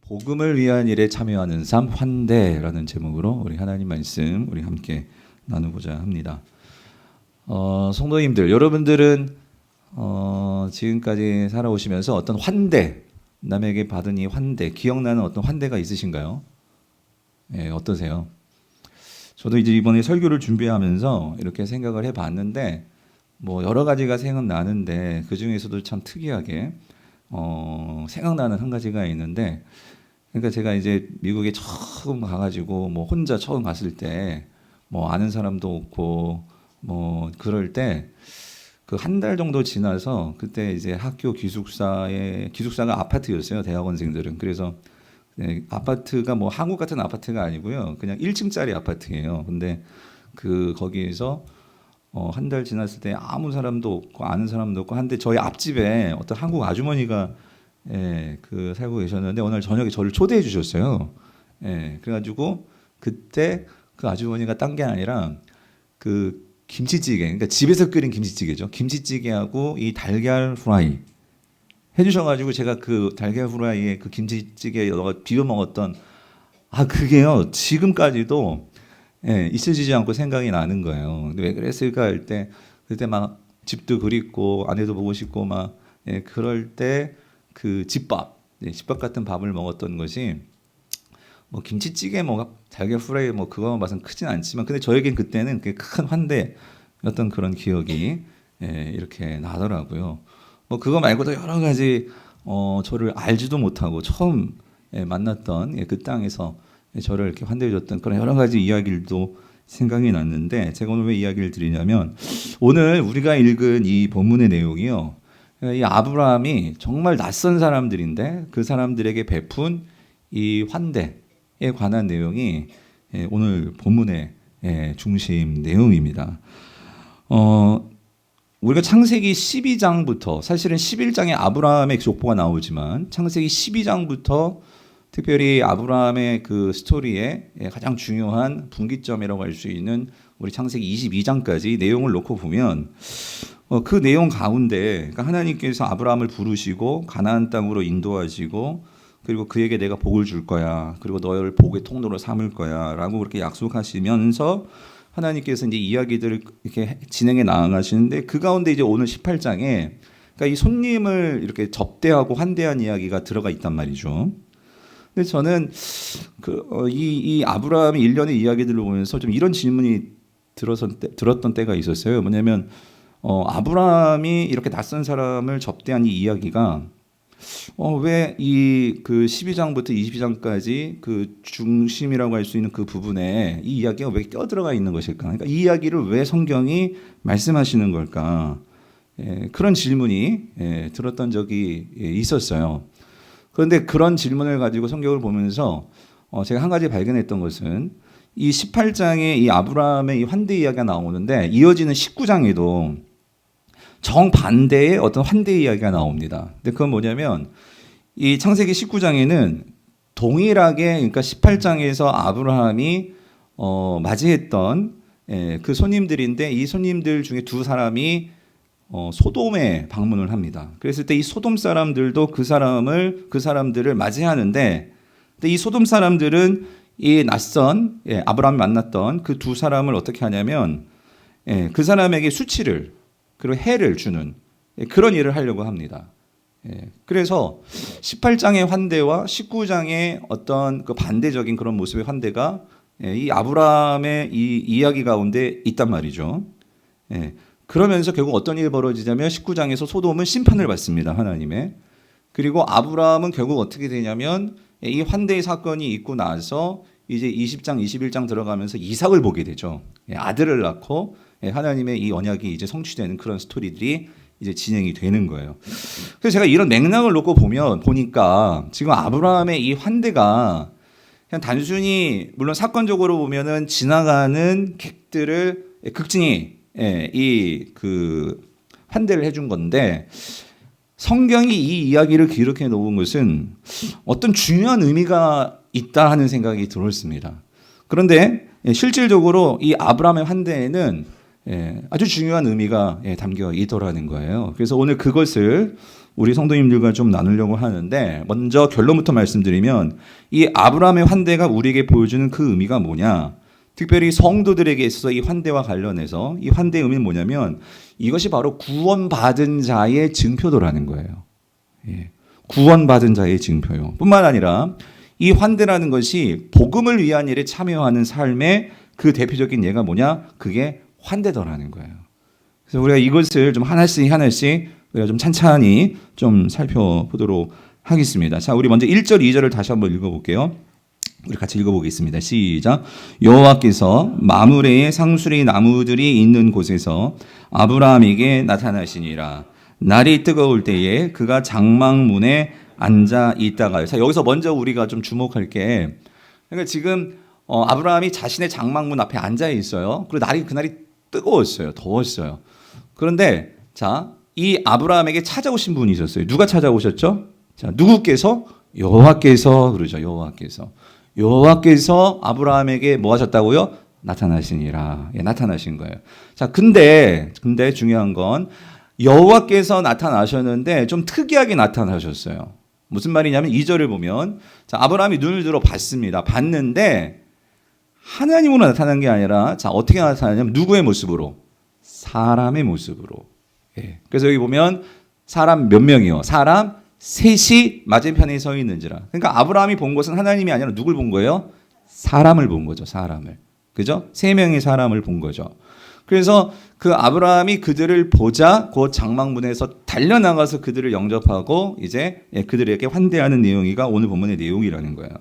복음을 위한 일에 참여하는 삶 환대라는 제목으로 우리 하나님 말씀 우리 함께 나누고자 합니다. 성도님들, 여러분들은 지금까지 살아오시면서 어떤 환대, 남에게 받은 이 환대, 기억나는 어떤 환대가 있으신가요? 어떠세요? 저도 이제 이번에 설교를 준비하면서 이렇게 생각을 해봤는데 뭐 여러 가지가 생각나는데 그 중에서도 참 특이하게 생각나는 한 가지가 있는데, 그러니까 제가 이제 미국에 처음 가가지고 뭐 혼자 처음 갔을 때 뭐 아는 사람도 없고 뭐 그럴 때 그 한 달 정도 지나서 그때 이제 학교 기숙사가 아파트였어요, 대학원생들은. 그래서 아파트가 뭐 한국 같은 아파트가 아니고요, 그냥 1층짜리 아파트예요. 근데 그 거기에서 한 달 지났을 때 아무 사람도 없고 아는 사람도 없고 한데 저희 앞집에 어떤 한국 아주머니가 그 살고 계셨는데 오늘 저녁에 저를 초대해 주셨어요. 그래가지고 그때 그 아주머니가 딴 게 아니라 그 김치찌개, 그러니까 집에서 끓인 김치찌개죠. 김치찌개하고 이 달걀 후라이 해주셔가지고 제가 그 달걀 후라이에 그 김치찌개에 비벼 먹었던 그게요 지금까지도 있어지지 않고 생각이 나는 거예요. 근데 왜 그랬을까 할 때 그때 막 집도 그립고 아내도 보고 싶고 막 그럴 때 그 집밥 같은 밥을 먹었던 것이 뭐 김치찌개 뭐 달걀 후라이 뭐 그거 맛은 크진 않지만 근데 저에겐 그때는 큰 환대였던 그런 기억이 이렇게 나더라고요. 뭐 그거 말고도 여러 가지 저를 알지도 못하고 처음 만났던 그 땅에서 저를 이렇게 환대해줬던 그런 여러 가지 이야기들도 생각이 났는데, 제가 오늘 왜 이야기를 드리냐면 오늘 우리가 읽은 이 본문의 내용이요, 이 아브라함이 정말 낯선 사람들인데 그 사람들에게 베푼 이 환대에 관한 내용이 오늘 본문의 중심 내용입니다. 우리가 창세기 12장부터 사실은 11장에 아브라함의 족보가 나오지만 창세기 12장부터 특별히 아브라함의 그 스토리의 가장 중요한 분기점이라고 할 수 있는 우리 창세기 22장까지 내용을 놓고 보면 그 내용 가운데 그러니까 하나님께서 아브라함을 부르시고 가나안 땅으로 인도하시고 그리고 그에게 내가 복을 줄 거야, 그리고 너를 복의 통로로 삼을 거야 라고 그렇게 약속하시면서 하나님께서 이제 이야기들을 이렇게 진행해 나가시는데, 그 가운데 이제 오늘 18장에 그러니까 이 손님을 이렇게 접대하고 환대한 이야기가 들어가 있단 말이죠. 근데 저는 이 아브라함의 일련의 이야기들을 보면서 좀 이런 질문이 들었던 때가 있었어요. 뭐냐면 아브라함이 이렇게 낯선 사람을 접대한 이 이야기가 왜 이 그 12장부터 22장까지 그 중심이라고 할 수 있는 그 부분에 이 이야기가 왜 껴들어가 있는 것일까? 그러니까 이 이야기를 왜 성경이 말씀하시는 걸까? 그런 질문이 들었던 적이 있었어요. 그런데 그런 질문을 가지고 성경을 보면서 제가 한 가지 발견했던 것은 이 18장에 이 아브라함의 이 환대 이야기가 나오는데 이어지는 19장에도 정반대의 어떤 환대 이야기가 나옵니다. 근데 그건 뭐냐면 이 창세기 19장에는 동일하게 그러니까 18장에서 아브라함이 맞이했던 그 손님들인데 이 손님들 중에 두 사람이 소돔에 방문을 합니다. 그랬을 때 이 소돔 사람들도 그 사람들을 맞이하는데, 근데 이 소돔 사람들은 이 낯선 아브라함이 만났던 그 두 사람을 어떻게 하냐면 그 사람에게 수치를 그리고 해를 주는 그런 일을 하려고 합니다. 그래서 18장의 환대와 19장의 어떤 그 반대적인 그런 모습의 환대가 이 아브라함의 이 이야기 가운데 있단 말이죠. 그러면서 결국 어떤 일이 벌어지냐면 19장에서 소돔은 심판을 받습니다, 하나님의. 그리고 아브라함은 결국 어떻게 되냐면 이 환대의 사건이 있고 나서 이제 20장, 21장 들어가면서 이삭을 보게 되죠. 아들을 낳고 하나님의 이 언약이 이제 성취되는 그런 스토리들이 이제 진행이 되는 거예요. 그래서 제가 이런 맥락을 놓고 보니까 지금 아브라함의 이 환대가 그냥 단순히 물론 사건적으로 보면은 지나가는 객들을 극진히 이 그 환대를 해준 건데, 성경이 이 이야기를 기록해 놓은 것은 어떤 중요한 의미가 있다 하는 생각이 들었습니다. 그런데 실질적으로 이 아브라함의 환대에는 아주 중요한 의미가 담겨 있더라는 거예요. 그래서 오늘 그것을 우리 성도님들과 좀 나누려고 하는데, 먼저 결론부터 말씀드리면 이 아브라함의 환대가 우리에게 보여주는 그 의미가 뭐냐, 특별히 성도들에게 있어서 이 환대와 관련해서 이 환대의 의미는 뭐냐면 이것이 바로 구원받은 자의 증표도라는 거예요. 구원받은 자의 증표요. 뿐만 아니라 이 환대라는 것이 복음을 위한 일에 참여하는 삶의 그 대표적인 예가 뭐냐, 그게 환대더라는 거예요. 그래서 우리가 이것을 좀 하나씩 우리가 좀 찬찬히 좀 살펴보도록 하겠습니다. 자, 우리 먼저 1절, 2절을 다시 한번 읽어볼게요. 우리 같이 읽어보겠습니다. 시작. 여호와께서 마므레의 상수리 나무들이 있는 곳에서 아브라함에게 나타나시니라. 날이 뜨거울 때에 그가 장막문에 앉아 있다가요. 자, 여기서 먼저 우리가 좀 주목할 게, 그러니까 지금 아브라함이 자신의 장막문 앞에 앉아 있어요. 그리고 그날이 뜨거웠어요. 더웠어요. 그런데 자, 이 아브라함에게 찾아오신 분이 있었어요. 누가 찾아오셨죠? 자, 누구께서? 여호와께서, 그러죠. 여호와께서 아브라함에게 뭐 하셨다고요? 나타나시니라. 나타나신 거예요. 자, 근데 중요한 건 여호와께서 나타나셨는데 좀 특이하게 나타나셨어요. 무슨 말이냐면 2절을 보면, 자, 아브라함이 눈을 들어 봤습니다. 봤는데 하나님으로 나타난 게 아니라, 자, 어떻게 나타나냐면 누구의 모습으로? 사람의 모습으로. 그래서 여기 보면 사람 몇 명이요? 사람 셋이 맞은편에 서 있는지라. 그러니까 아브라함이 본 것은 하나님이 아니라 누굴 본 거예요? 사람을 본 거죠. 사람을. 그죠? 세 명의 사람을 본 거죠. 그래서 그 아브라함이 그들을 보자 곧 장막문에서 달려나가서 그들을 영접하고 이제 그들에게 환대하는 내용이가 오늘 본문의 내용이라는 거예요.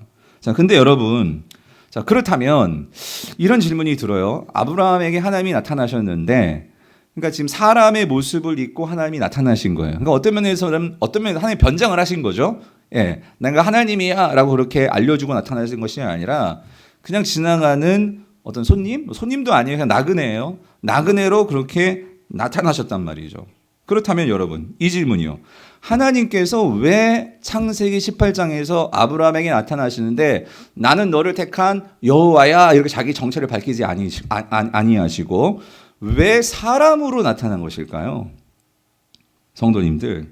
자, 근데 여러분, 자, 그렇다면 이런 질문이 들어요. 아브라함에게 하나님이 나타나셨는데, 그러니까 지금 사람의 모습을 입고 하나님이 나타나신 거예요. 그러니까 어떤 면에서는 하나님 변장을 하신 거죠. 내가 하나님이야라고 그렇게 알려주고 나타나신 것이 아니라 그냥 지나가는 어떤 손님도 아니에요. 그냥 나그네예요. 나그네로 그렇게 나타나셨단 말이죠. 그렇다면 여러분, 이 질문이요. 하나님께서 왜 창세기 18장에서 아브라함에게 나타나시는데 나는 너를 택한 여호와야 이렇게 자기 정체를 밝히지 아니하시고 왜 사람으로 나타난 것일까요? 성도님들,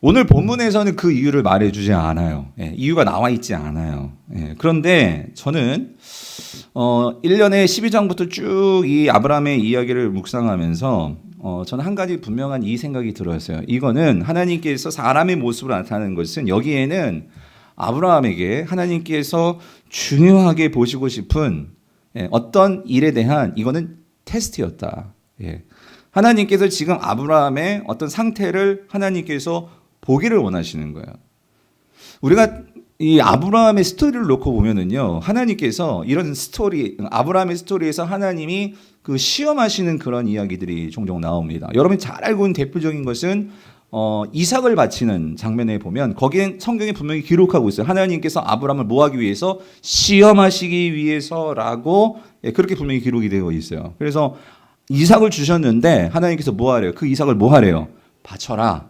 오늘 본문에서는 그 이유를 말해주지 않아요. 이유가 나와 있지 않아요. 그런데 저는 1년에 12장부터 쭉 이 아브라함의 이야기를 묵상하면서 저는 한 가지 분명한 이 생각이 들었어요. 이거는 하나님께서 사람의 모습으로 나타나는 것은 여기에는 아브라함에게 하나님께서 중요하게 보시고 싶은 어떤 일에 대한 이거는 테스트였다. 하나님께서 지금 아브라함의 어떤 상태를 하나님께서 보기를 원하시는 거예요. 우리가 이 아브라함의 스토리를 놓고 보면은요, 하나님께서 이런 아브라함의 스토리에서 하나님이 그 시험하시는 그런 이야기들이 종종 나옵니다. 여러분이 잘 알고 있는 대표적인 것은 이삭을 바치는 장면에 보면 거기엔 성경에 분명히 기록하고 있어요. 하나님께서 아브라함을 뭐 하기 위해서? 시험하시기 위해서라고 그렇게 분명히 기록이 되어 있어요. 그래서 이삭을 주셨는데 하나님께서 뭐 하래요? 그 이삭을 뭐 하래요? 바쳐라.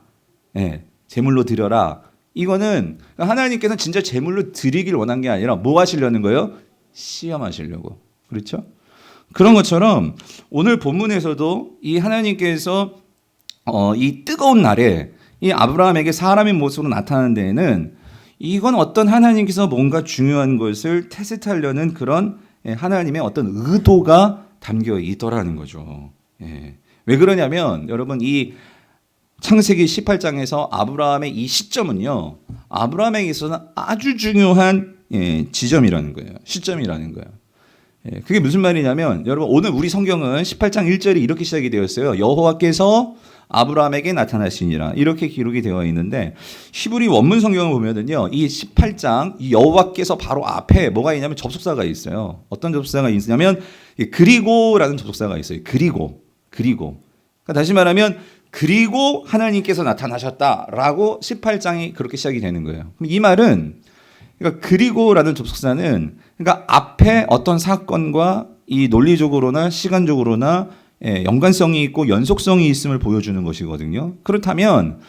제물로 드려라. 이거는 하나님께서는 진짜 제물로 드리길 원한 게 아니라 뭐 하시려는 거예요? 시험하시려고. 그렇죠? 그런 것처럼 오늘 본문에서도 이 하나님께서 이 뜨거운 날에 이 아브라함에게 사람의 모습으로 나타나는 데에는 이건 어떤 하나님께서 뭔가 중요한 것을 테스트하려는 그런 하나님의 어떤 의도가 담겨 있더라는 거죠. 왜 그러냐면 여러분, 이 창세기 18장에서 아브라함의 이 시점은요, 아브라함에게 있어서는 아주 중요한 지점이라는 거예요. 시점이라는 거예요. 그게 무슨 말이냐면 여러분, 오늘 우리 성경은 18장 1절이 이렇게 시작이 되었어요. 여호와께서 아브라함에게 나타나시니라, 이렇게 기록이 되어 있는데, 히브리 원문 성경을 보면은요, 이 18장 이 여호와께서 바로 앞에 뭐가 있냐면 접속사가 있어요. 어떤 접속사가 있냐면 그리고라는 접속사가 있어요. 그리고. 그러니까 다시 말하면 그리고 하나님께서 나타나셨다라고 18장이 그렇게 시작이 되는 거예요. 그럼 이 말은, 그러니까 그리고라는 접속사는 그러니까 앞에 어떤 사건과 이 논리적으로나 시간적으로나 연관성이 있고 연속성이 있음을 보여주는 것이거든요. 그렇다면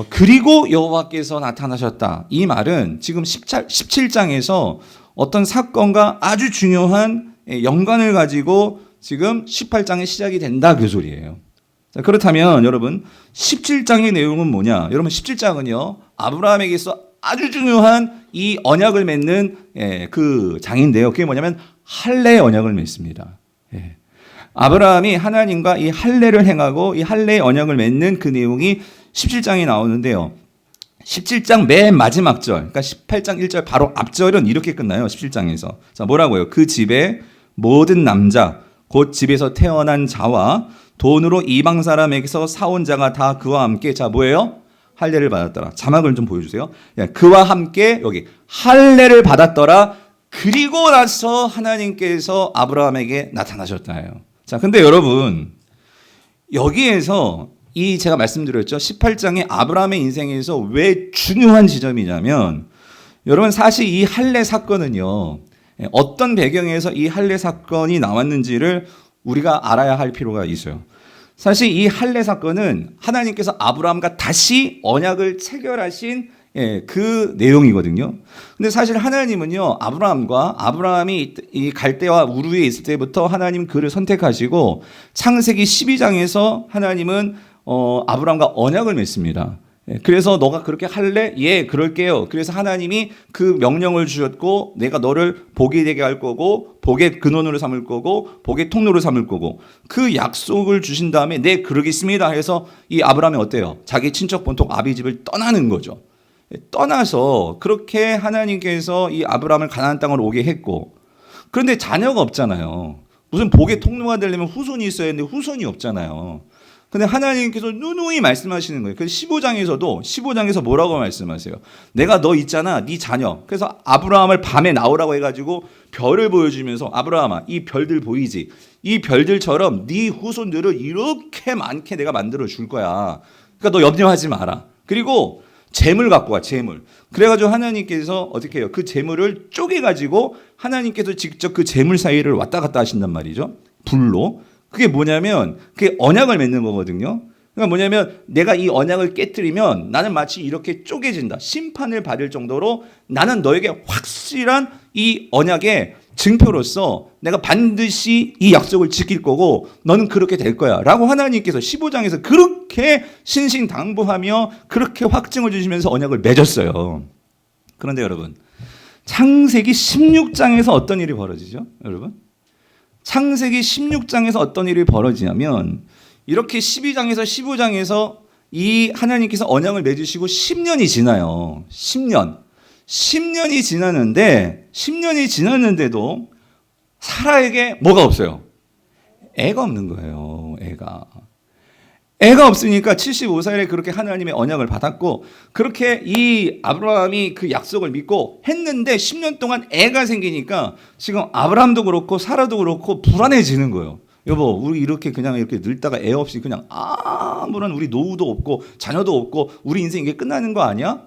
그리고 여호와께서 나타나셨다, 이 말은 지금 17장에서 어떤 사건과 아주 중요한 연관을 가지고 지금 18장이 시작이 된다 그 소리예요. 자, 그렇다면 여러분 17장의 내용은 뭐냐? 여러분 17장은요 아브라함에게 있어 아주 중요한 이 언약을 맺는 그 장인데요. 그게 뭐냐면 할례 언약을 맺습니다. 아브라함이 하나님과 이 할례를 행하고 이 할례의 언약을 맺는 그 내용이 17장에 나오는데요. 17장 맨 마지막 절, 그러니까 18장 1절 바로 앞절은 이렇게 끝나요. 17장에서. 자, 뭐라고요? 그 집에 모든 남자, 곧 집에서 태어난 자와 돈으로 이방 사람에게서 사온 자가 다 그와 함께, 자, 뭐예요? 할례를 받았더라. 자막을 좀 보여주세요. 그와 함께 여기 할례를 받았더라. 그리고 나서 하나님께서 아브라함에게 나타나셨다요. 자, 근데 여러분 여기에서 이 제가 말씀드렸죠. 18장의 아브라함의 인생에서 왜 중요한 지점이냐면 여러분 사실 이 할례 사건은요. 어떤 배경에서 이 할례 사건이 나왔는지를 우리가 알아야 할 필요가 있어요. 사실 이 할례 사건은 하나님께서 아브라함과 다시 언약을 체결하신 그 내용이거든요. 근데 사실 하나님은요, 아브라함이 이 갈대와 우르에 있을 때부터 하나님 그를 선택하시고 창세기 12장에서 하나님은 아브라함과 언약을 맺습니다. 그래서 너가 그렇게 할래? 예, 그럴게요. 그래서 하나님이 그 명령을 주셨고 내가 너를 복이 되게 할 거고 복의 근원으로 삼을 거고 복의 통로로 삼을 거고 그 약속을 주신 다음에 네, 그러겠습니다 해서 이 아브라함이 어때요? 자기 친척 본토 아비 집을 떠나는 거죠. 떠나서 그렇게 하나님께서 이 아브라함을 가나안 땅으로 오게 했고 그런데 자녀가 없잖아요. 무슨 복의 통로가 되려면 후손이 있어야 하는데 후손이 없잖아요. 근데 하나님께서 누누이 말씀하시는 거예요. 그래서 15장에서 뭐라고 말씀하세요? 내가 너 있잖아, 네 자녀. 그래서 아브라함을 밤에 나오라고 해가지고 별을 보여주면서 아브라함아, 이 별들 보이지? 이 별들처럼 네 후손들을 이렇게 많게 내가 만들어 줄 거야. 그러니까 너 염려하지 마라. 그리고 재물 갖고 와, 재물. 그래가지고 하나님께서 어떻게 해요? 그 재물을 쪼개가지고 하나님께서 직접 그 재물 사이를 왔다 갔다 하신단 말이죠. 불로. 그게 뭐냐면 그게 언약을 맺는 거거든요. 그러니까 뭐냐면 내가 이 언약을 깨뜨리면 나는 마치 이렇게 쪼개진다. 심판을 받을 정도로 나는 너에게 확실한 이 언약의 증표로서 내가 반드시 이 약속을 지킬 거고 너는 그렇게 될 거야 라고 하나님께서 15장에서 그렇게 신신당부하며 그렇게 확증을 주시면서 언약을 맺었어요. 그런데 여러분 창세기 16장에서 어떤 일이 벌어지죠? 여러분 창세기 16장에서 어떤 일이 벌어지냐면 이렇게 12장에서 15장에서 이 하나님께서 언약을 맺으시고 10년이 지나요. 10년이 지났는데도 사라에게 뭐가 없어요? 애가 없는 거예요. 애가 없으니까 75살에 그렇게 하나님의 언약을 받았고 그렇게 이 아브라함이 그 약속을 믿고 했는데 10년 동안 애가 생기니까 지금 아브라함도 그렇고 사라도 그렇고 불안해지는 거예요. 여보, 우리 이렇게 그냥 이렇게 늙다가 애 없이 그냥 아무런 우리 노후도 없고 자녀도 없고 우리 인생 이게 끝나는 거 아니야?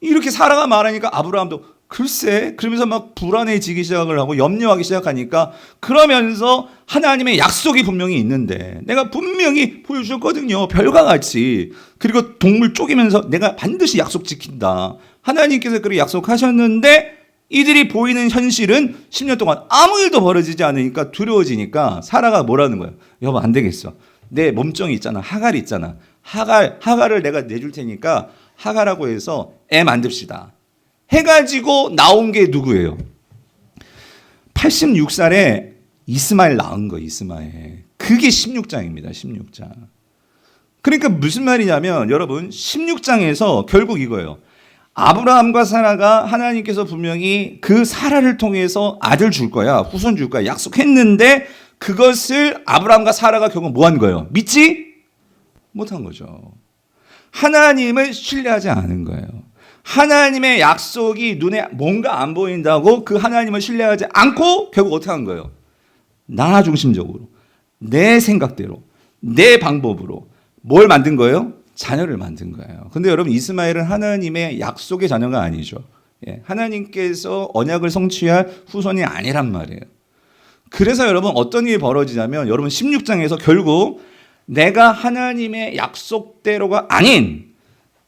이렇게 사라가 말하니까 아브라함도 글쎄 그러면서 막 불안해지기 시작을 하고 염려하기 시작하니까 그러면서 하나님의 약속이 분명히 있는데 내가 분명히 보여주셨거든요. 별과 같이. 그리고 동물 쪼개면서 내가 반드시 약속 지킨다. 하나님께서 그렇게 약속하셨는데 이들이 보이는 현실은 10년 동안 아무 일도 벌어지지 않으니까 두려워지니까 사라가 뭐라는 거예요? 여보 안 되겠어. 내 몸종이 있잖아. 하갈 있잖아. 하갈을 내가 내줄 테니까 하갈하고 해서 애 만듭시다. 해가지고 나온 게 누구예요? 86살에 이스마엘 낳은 거 이스마엘. 그게 16장입니다. 16장. 그러니까 무슨 말이냐면 여러분 16장에서 결국 이거예요. 아브라함과 사라가 하나님께서 분명히 그 사라를 통해서 아들 줄 거야. 후손 줄 거야. 약속했는데 그것을 아브라함과 사라가 결국 뭐 한 거예요? 믿지 못한 거죠. 하나님을 신뢰하지 않은 거예요. 하나님의 약속이 눈에 뭔가 안 보인다고 그 하나님을 신뢰하지 않고 결국 어떻게 한 거예요? 나 중심적으로, 내 생각대로, 내 방법으로 뭘 만든 거예요? 자녀를 만든 거예요. 근데 여러분 이스마엘은 하나님의 약속의 자녀가 아니죠. 하나님께서 언약을 성취할 후손이 아니란 말이에요. 그래서 여러분 어떤 일이 벌어지냐면 여러분 16장에서 결국 내가 하나님의 약속대로가 아닌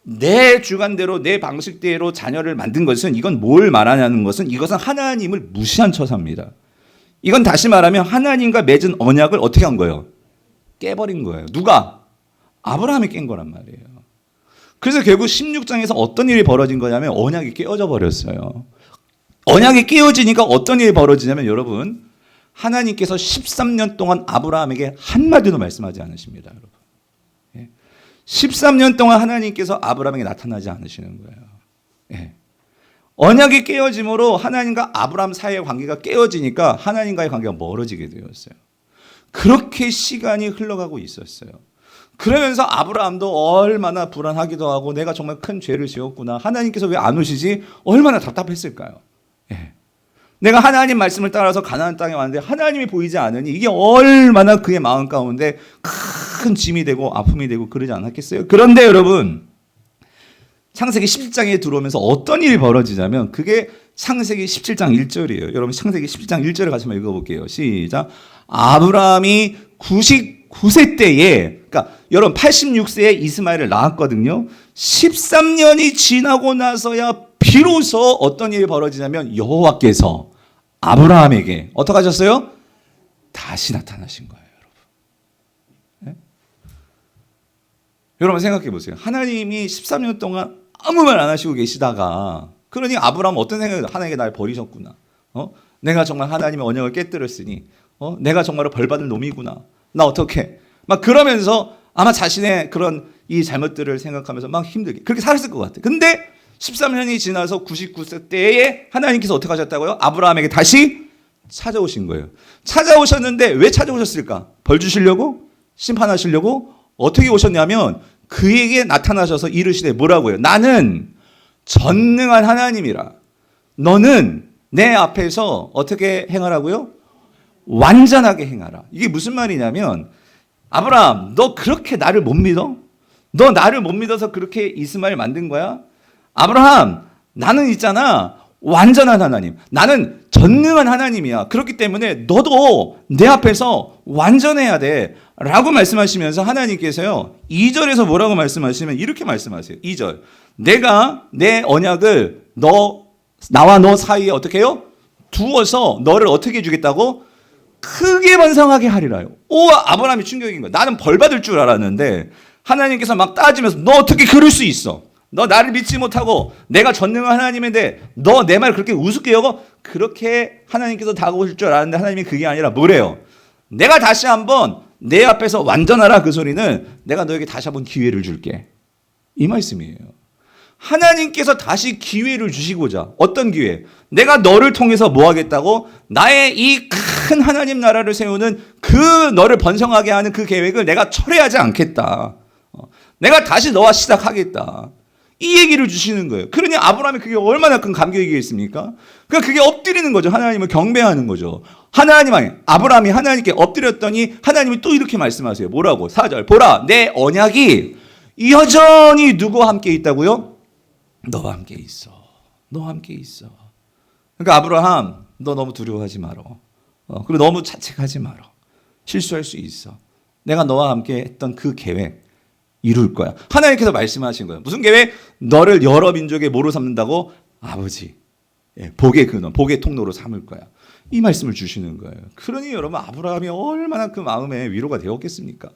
내 주관대로 내 방식대로 자녀를 만든 것은 이건 뭘 말하냐는 것은 이것은 하나님을 무시한 처사입니다. 이건 다시 말하면 하나님과 맺은 언약을 어떻게 한 거예요? 깨버린 거예요. 누가? 아브라함이 깬 거란 말이에요. 그래서 결국 16장에서 어떤 일이 벌어진 거냐면 언약이 깨어져 버렸어요. 언약이 깨어지니까 어떤 일이 벌어지냐면 여러분, 하나님께서 13년 동안 아브라함에게 한마디도 말씀하지 않으십니다. 여러분. 13년 동안 하나님께서 아브라함에게 나타나지 않으시는 거예요. 예. 언약이 깨어짐으로 하나님과 아브라함 사이의 관계가 깨어지니까 하나님과의 관계가 멀어지게 되었어요. 그렇게 시간이 흘러가고 있었어요. 그러면서 아브라함도 얼마나 불안하기도 하고 내가 정말 큰 죄를 지었구나. 하나님께서 왜 안 오시지? 얼마나 답답했을까요? 예. 내가 하나님 말씀을 따라서 가나안 땅에 왔는데 하나님이 보이지 않으니 이게 얼마나 그의 마음 가운데 큰 짐이 되고 아픔이 되고 그러지 않았겠어요? 그런데 여러분, 창세기 17장에 들어오면서 어떤 일이 벌어지냐면 그게 창세기 17장 1절이에요. 여러분 창세기 17장 1절을 같이 한번 읽어볼게요. 시작. 아브라함이 99세 때에, 그러니까 여러분 86세에 이스마엘을 낳았거든요. 13년이 지나고 나서야 비로소 어떤 일이 벌어지냐면 여호와께서 아브라함에게 어떻게 하셨어요? 다시 나타나신 거예요. 네? 여러분 생각해 보세요. 하나님이 13년 동안 아무 말 안 하시고 계시다가 그러니 아브라함은 어떤 생각이 하나님께 날 버리셨구나. 내가 정말 하나님의 언약을 깨뜨렸으니 내가 정말로 벌받을 놈이구나. 나 어떻게 막 그러면서 아마 자신의 그런 이 잘못들을 생각하면서 막 힘들게 그렇게 살았을 것 같아요. 근데 13년이 지나서 99세 때에 하나님께서 어떻게 하셨다고요? 아브라함에게 다시 찾아오신 거예요. 찾아오셨는데 왜 찾아오셨을까? 벌 주시려고? 심판하시려고? 어떻게 오셨냐면 그에게 나타나셔서 이르시되 뭐라고요? 나는 전능한 하나님이라. 너는 내 앞에서 어떻게 행하라고요? 완전하게 행하라. 이게 무슨 말이냐면 아브라함, 너 그렇게 나를 못 믿어? 너 나를 못 믿어서 그렇게 이스마엘 만든 거야? 아브라함, 나는 있잖아. 완전한 하나님. 나는 전능한 하나님이야. 그렇기 때문에 너도 내 앞에서 완전해야 돼. 라고 말씀하시면서 하나님께서요. 2절에서 뭐라고 말씀하시면 이렇게 말씀하세요. 2절. 내가 내 언약을 나와 너 사이에 어떻게 해요? 두어서 너를 어떻게 해주겠다고? 크게 번성하게 하리라요. 오, 아브라함이 충격인 거야. 나는 벌 받을 줄 알았는데 하나님께서 막 따지면서 너 어떻게 그럴 수 있어? 너 나를 믿지 못하고 내가 전능한 하나님인데 너 내 말 그렇게 우습게 여겨? 그렇게 하나님께서 다가오실 줄 알았는데 하나님이 그게 아니라 뭐래요? 내가 다시 한번 내 앞에서 완전하라. 그 소리는 내가 너에게 다시 한번 기회를 줄게. 이 말씀이에요. 하나님께서 다시 기회를 주시고자. 어떤 기회? 내가 너를 통해서 뭐 하겠다고? 나의 이 큰 하나님 나라를 세우는 그 너를 번성하게 하는 그 계획을 내가 철회하지 않겠다. 내가 다시 너와 시작하겠다. 이 얘기를 주시는 거예요. 그러니 아브라함이 그게 얼마나 큰 감격이겠습니까? 그러니까 그게 엎드리는 거죠. 하나님을 경배하는 거죠. 아브라함이 하나님께 엎드렸더니 하나님이 또 이렇게 말씀하세요. 뭐라고? 4절. 보라, 내 언약이 여전히 누구와 함께 있다고요? 너와 함께 있어. 너와 함께 있어. 그러니까 아브라함, 너 너무 두려워하지 마라. 그리고 너무 자책하지 마라. 실수할 수 있어. 내가 너와 함께 했던 그 계획 이룰 거야. 하나님께서 말씀하신 거예요. 무슨 계획? 너를 여러 민족의 모로 삼는다고? 아버지. 복의 근원, 복의 통로로 삼을 거야. 이 말씀을 주시는 거예요. 그러니 여러분 아브라함이 얼마나 그 마음에 위로가 되었겠습니까?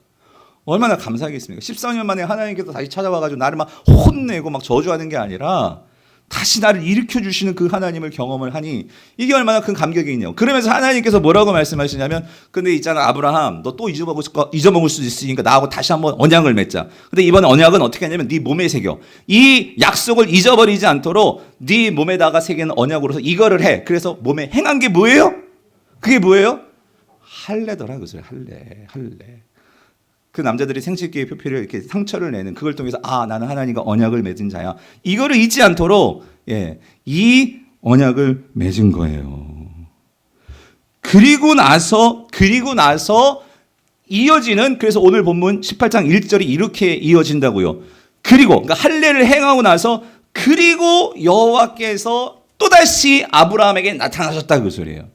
얼마나 감사하겠습니까? 14년 만에 하나님께서 다시 찾아와가지고 나를 막 혼내고 막 저주하는 게 아니라 다시 나를 일으켜주시는 그 하나님을 경험을 하니 이게 얼마나 큰 감격이 있냐고. 그러면서 하나님께서 뭐라고 말씀하시냐면 근데 있잖아 아브라함, 너 또 잊어먹을 수도 있으니까 나하고 다시 한번 언약을 맺자. 근데 이번 언약은 어떻게 하냐면 네 몸에 새겨. 이 약속을 잊어버리지 않도록 네 몸에다가 새기는 언약으로서 이거를 해. 그래서 몸에 행한 게 뭐예요? 그게 뭐예요? 할례더라. 그것을 할례. 그 남자들이 생식기의 표피를 이렇게 상처를 내는 그걸 통해서 나는 하나님과 언약을 맺은 자야. 이거를 잊지 않도록 이 언약을 맺은 거예요. 그리고 나서 이어지는 그래서 오늘 본문 18장 1절이 이렇게 이어진다고요. 그러니까 할례를 행하고 나서 그리고 여호와께서 또다시 아브라함에게 나타나셨다 그 소리예요.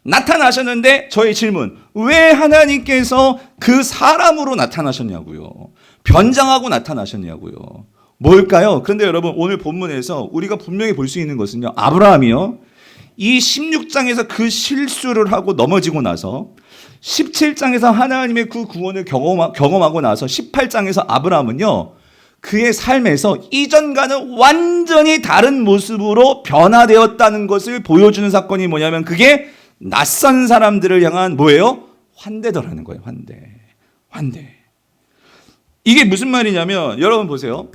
나타나셨는데 저의 질문, 왜 하나님께서 그 사람으로 나타나셨냐고요. 변장하고 나타나셨냐고요. 뭘까요? 그런데 여러분 오늘 본문에서 우리가 분명히 볼 수 있는 것은요. 아브라함이요. 이 16장에서 그 실수를 하고 넘어지고 나서 17장에서 하나님의 그 구원을 경험하고 나서 18장에서 아브라함은요, 그의 삶에서 이전과는 완전히 다른 모습으로 변화되었다는 것을 보여주는 사건이 뭐냐면 그게 낯선 사람들을 향한 뭐예요? 환대더라는 거예요. 환대. 이게 무슨 말이냐면 여러분 보세요.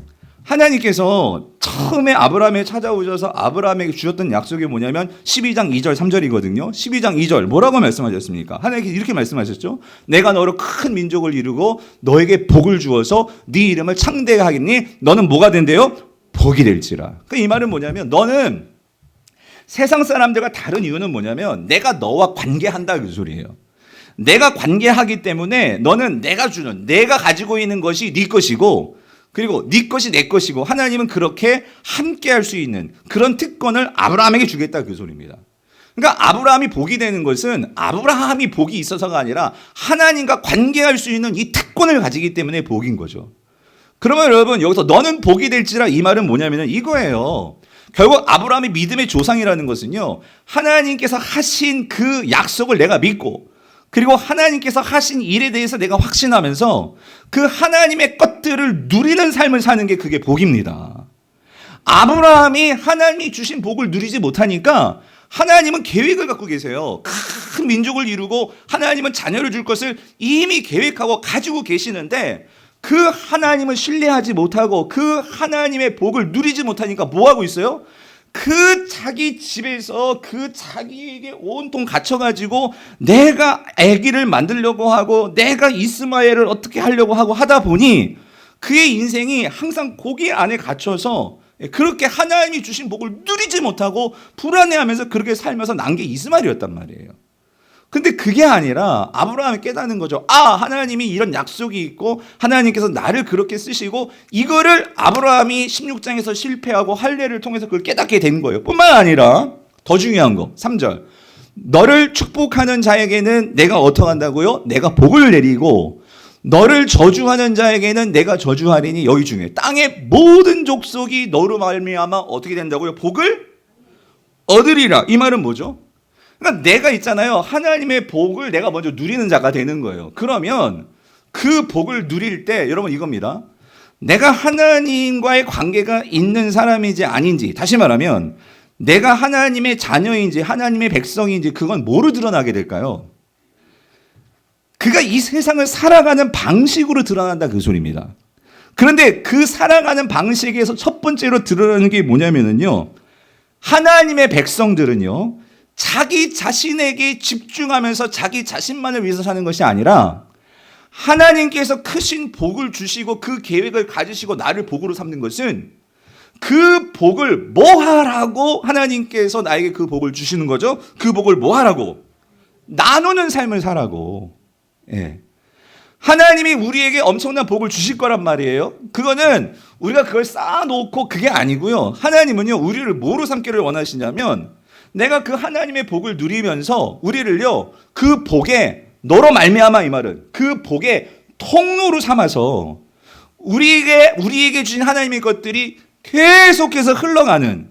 하나님께서 처음에 아브라함에 찾아오셔서 아브라함에게 주셨던 약속이 뭐냐면 12장 2절 3절이거든요. 12장 2절 뭐라고 말씀하셨습니까? 하나님께서 이렇게 말씀하셨죠. 내가 너로 큰 민족을 이루고 너에게 복을 주어서 네 이름을 창대하게 하겠니? 너는 뭐가 된대요? 복이 될지라. 이 말은 뭐냐면 너는 세상 사람들과 다른 이유는 뭐냐면 내가 너와 관계한다 그 소리예요. 내가 관계하기 때문에 너는 내가 주는, 내가 가지고 있는 것이 네 것이고 그리고 네 것이 내 것이고 하나님은 그렇게 함께 할 수 있는 그런 특권을 아브라함에게 주겠다 그 소리입니다. 그러니까 아브라함이 복이 되는 것은 아브라함이 복이 있어서가 아니라 하나님과 관계할 수 있는 이 특권을 가지기 때문에 복인 거죠. 그러면 여러분 여기서 너는 복이 될지라 이 말은 뭐냐면 이거예요. 결국 아브라함이 믿음의 조상이라는 것은요, 하나님께서 하신 그 약속을 내가 믿고 그리고 하나님께서 하신 일에 대해서 내가 확신하면서 그 하나님의 것들을 누리는 삶을 사는 게 그게 복입니다. 아브라함이 하나님이 주신 복을 누리지 못하니까 하나님은 계획을 갖고 계세요. 큰 민족을 이루고 하나님은 자녀를 줄 것을 이미 계획하고 가지고 계시는데 그 하나님을 신뢰하지 못하고 그 하나님의 복을 누리지 못하니까 뭐하고 있어요? 그 자기 집에서 그 자기에게 온통 갇혀가지고 내가 아기를 만들려고 하고 내가 이스마엘을 어떻게 하려고 하고 하다 보니 그의 인생이 항상 고기 안에 갇혀서 그렇게 하나님이 주신 복을 누리지 못하고 불안해하면서 그렇게 살면서 난 게 이스마엘이었단 말이에요. 근데 그게 아니라 아브라함이 깨닫는 거죠. 하나님이 이런 약속이 있고 하나님께서 나를 그렇게 쓰시고 이거를 아브라함이 16장에서 실패하고 할례를 통해서 그걸 깨닫게 된 거예요. 뿐만 아니라 더 중요한 거 3절 너를 축복하는 자에게는 내가 어떻게 한다고요? 내가 복을 내리고 너를 저주하는 자에게는 내가 저주하리니 여기 중에 땅의 모든 족속이 너로 말미암아 어떻게 된다고요? 복을 얻으리라. 이 말은 뭐죠? 그러니까 내가 있잖아요. 하나님의 복을 내가 먼저 누리는 자가 되는 거예요. 그러면 그 복을 누릴 때 여러분 이겁니다. 내가 하나님과의 관계가 있는 사람인지 아닌지, 다시 말하면 내가 하나님의 자녀인지 하나님의 백성인지 그건 뭐로 드러나게 될까요? 그가 이 세상을 살아가는 방식으로 드러난다 그 소리입니다. 그런데 그 살아가는 방식에서 첫 번째로 드러나는 게 뭐냐면요, 하나님의 백성들은요 자기 자신에게 집중하면서 자기 자신만을 위해서 사는 것이 아니라 하나님께서 크신 복을 주시고 그 계획을 가지시고 나를 복으로 삼는 것은 그 복을 뭐 하라고 하나님께서 나에게 그 복을 주시는 거죠? 그 복을 뭐 하라고? 나누는 삶을 살라고. 예. 하나님이 우리에게 엄청난 복을 주실 거란 말이에요. 그거는 우리가 그걸 쌓아놓고 그게 아니고요. 하나님은요 우리를 뭐로 삼기를 원하시냐면 내가 그 하나님의 복을 누리면서 우리를요 그 복에 너로 말미암아 이 말은 그 복의 통로로 삼아서 우리에게 주신 하나님의 것들이 계속해서 흘러가는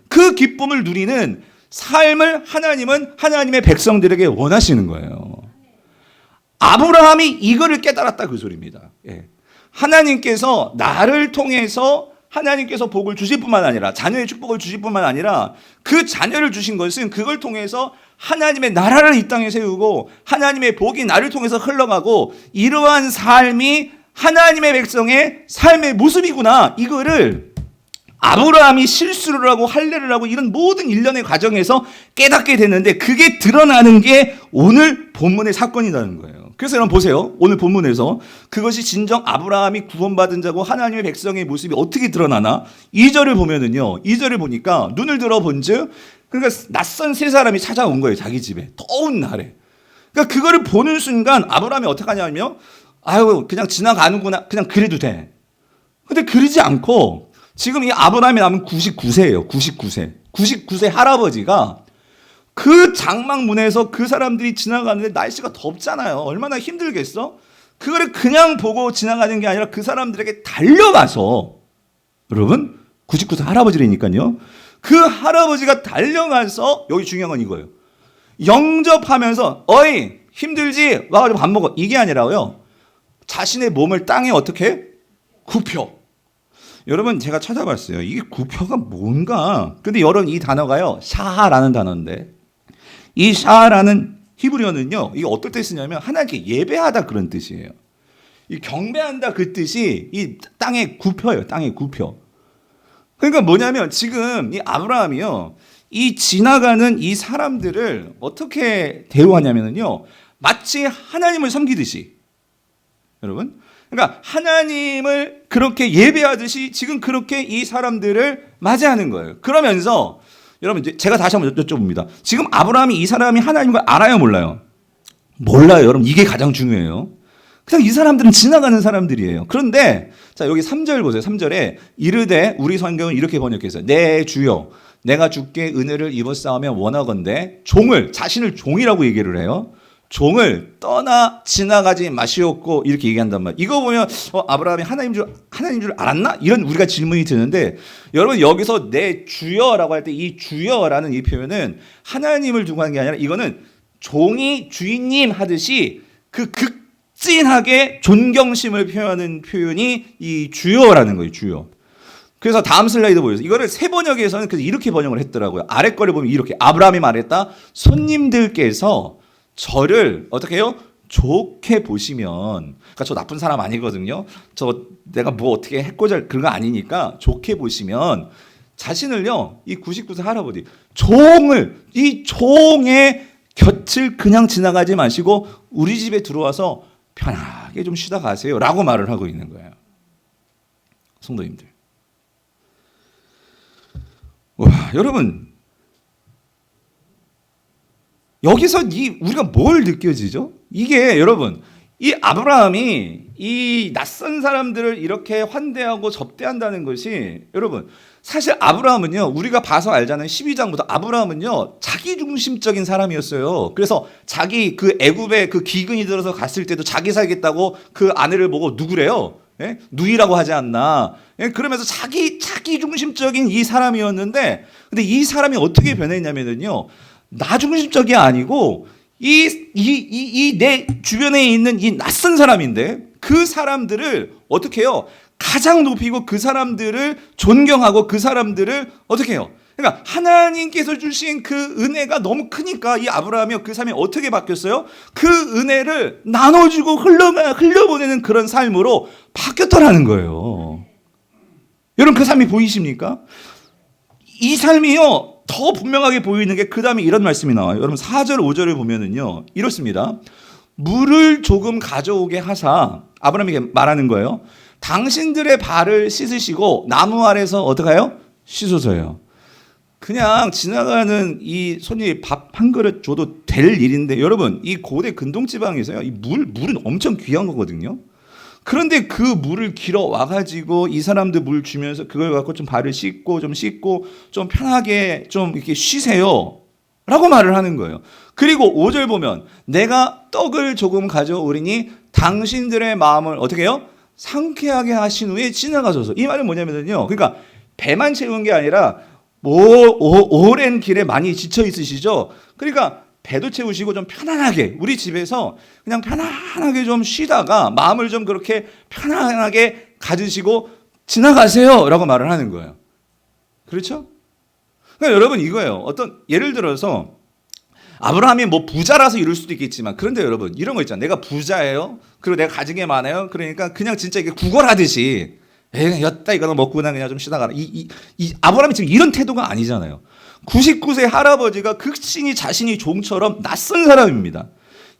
그 기쁨을 누리는 삶을 하나님은 하나님의 백성들에게 원하시는 거예요. 아브라함이 이거를 깨달았다 그 소리입니다. 하나님께서 나를 통해서 하나님께서 복을 주실 뿐만 아니라 자녀의 축복을 주실 뿐만 아니라 그 자녀를 주신 것은 그걸 통해서 하나님의 나라를 이 땅에 세우고 하나님의 복이 나를 통해서 흘러가고 이러한 삶이 하나님의 백성의 삶의 모습이구나. 이거를 아브라함이 실수를 하고 할례를 하고 이런 모든 일련의 과정에서 깨닫게 됐는데 그게 드러나는 게 오늘 본문의 사건이라는 거예요. 그래서 여러분 보세요. 오늘 본문에서 그것이 진정 아브라함이 구원받은 자고 하나님의 백성의 모습이 어떻게 드러나나 2절을 보면은요. 2절을 보니까 눈을 들어본즉 그러니까 낯선 세 사람이 찾아온 거예요. 자기 집에. 더운 날에. 그러니까 그거를 보는 순간 아브라함이 어떻게 하냐면 그냥 지나가는구나. 그냥 그래도 돼. 근데 그러지 않고 지금 이 아브라함이 남은 99세예요. 99세 할아버지가 그 장막문에서 그 사람들이 지나가는데 날씨가 덥잖아요. 얼마나 힘들겠어? 그거를 그냥 보고 지나가는 게 아니라 그 사람들에게 달려가서 여러분 99세 할아버지라니까요. 그 할아버지가 달려가서, 여기 중요한 건 이거예요. 영접하면서 어이 힘들지? 와가지고 밥 먹어. 이게 아니라요. 자신의 몸을 땅에 어떻게? 굽혀. 여러분 제가 찾아봤어요. 이게 굽혀가 뭔가. 근데 여러분 이 단어가요. 샤하라는 단어인데 이 샤하라는 히브리어는요. 이게 어떨 때 쓰냐면 하나님께 예배하다 그런 뜻이에요. 이 경배한다 그 뜻이 이 땅에 굽혀요. 땅에 굽혀. 그러니까 뭐냐면 지금 이 아브라함이요. 이 지나가는 이 사람들을 어떻게 대우하냐면요. 마치 하나님을 섬기듯이. 여러분. 그러니까 하나님을 그렇게 예배하듯이 지금 그렇게 이 사람들을 맞이하는 거예요. 그러면서 여러분 제가 다시 한번 여쭤봅니다. 지금 아브라함이 이 사람이 하나님을 알아요, 몰라요? 몰라요. 여러분 이게 가장 중요해요. 그냥 이 사람들은 지나가는 사람들이에요. 그런데 자 여기 3절 보세요. 3절에 이르되 우리 성경은 이렇게 번역했어요. 내 주여 내가 주께 은혜를 입었사오며 원하건대 종을 자신을 종이라고 얘기를 해요. 종을 떠나 지나가지 마시옵고 이렇게 얘기한단 말이에요. 이거 보면 아브라함이 하나님인 줄 알았나? 이런 우리가 질문이 드는데 여러분 여기서 내 주여라고 할 때 이 주여라는 이 표현은 하나님을 두고 하는 게 아니라 이거는 종이 주인님 하듯이 그 극진하게 존경심을 표현하는 표현이 이 주여라는 거예요. 주여. 그래서 다음 슬라이드 보여주세요. 이거를 새 번역에서는 그래서 이렇게 번역을 했더라고요. 아래 거를 보면 이렇게 아브라함이 말했다. 손님들께서 저를 어떻게 해요? 좋게 보시면, 그러니까 저 나쁜 사람 아니거든요. 저 내가 뭐 어떻게 했고자 그런 거 아니니까 좋게 보시면 자신을요, 이 99세 할아버지 이 종의 곁을 그냥 지나가지 마시고 우리 집에 들어와서 편하게 좀 쉬다 가세요라고 말을 하고 있는 거예요. 성도님들. 와, 여러분. 여기서 우리가 뭘 느껴지죠? 이게 여러분 이 아브라함이 이 낯선 사람들을 이렇게 환대하고 접대한다는 것이 여러분 사실 아브라함은요 우리가 봐서 알잖아요. 12장부터 아브라함은요 자기중심적인 사람이었어요. 그래서 자기 그 애굽에 그 기근이 들어서 갔을 때도 자기 살겠다고 그 아내를 보고 누구래요? 예? 누이라고 하지 않나? 예? 그러면서 자기중심적인 이 사람이었는데 근데 이 사람이 어떻게 변했냐면요. 나 중심적이 아니고 내 주변에 있는 이 낯선 사람인데 그 사람들을 어떻게 해요? 가장 높이고 그 사람들을 존경하고 그 사람들을 어떻게 해요? 그러니까 하나님께서 주신 그 은혜가 너무 크니까 이 아브라함이 그 삶이 어떻게 바뀌었어요? 그 은혜를 나눠주고 흘려보내는 그런 삶으로 바뀌었다라는 거예요. 여러분 그 삶이 보이십니까? 이 삶이요. 더 분명하게 보이는 게 그 다음에 이런 말씀이 나와요. 여러분 4절 5절을 보면은요. 이렇습니다. 물을 조금 가져오게 하사 아브라함에게 말하는 거예요. 당신들의 발을 씻으시고 나무 아래서 어떡해요? 씻으세요. 그냥 지나가는 이 손님이 밥 한 그릇 줘도 될 일인데 여러분 이 고대 근동지방에서요. 이 물은 엄청 귀한 거거든요. 그런데 그 물을 길어 와가지고 이 사람들 물 주면서 그걸 갖고 좀 발을 씻고 좀 편하게 좀 이렇게 쉬세요 라고 말을 하는 거예요. 그리고 5절 보면 내가 떡을 조금 가져오리니 당신들의 마음을 어떻게 해요? 상쾌하게 하신 후에 지나가소서. 이 말은 뭐냐면요. 그러니까 배만 채운 게 아니라 오랜 길에 많이 지쳐 있으시죠? 그러니까 배도 채우시고 좀 편안하게 우리 집에서 그냥 편안하게 좀 쉬다가 마음을 좀 그렇게 편안하게 가지시고 지나가세요 라고 말을 하는 거예요. 그렇죠? 그러니까 여러분 이거예요. 예를 들어서 아브라함이 뭐 부자라서 이럴 수도 있겠지만 그런데 여러분 이런 거 있잖아요. 내가 부자예요. 그리고 내가 가진 게 많아요. 그러니까 그냥 진짜 이게 구걸하듯이 였다 이거 먹고 그냥 좀 쉬다가 이 아브라함이 지금 이런 태도가 아니잖아요. 99세 할아버지가 극진히 자신이 종처럼 낯선 사람입니다.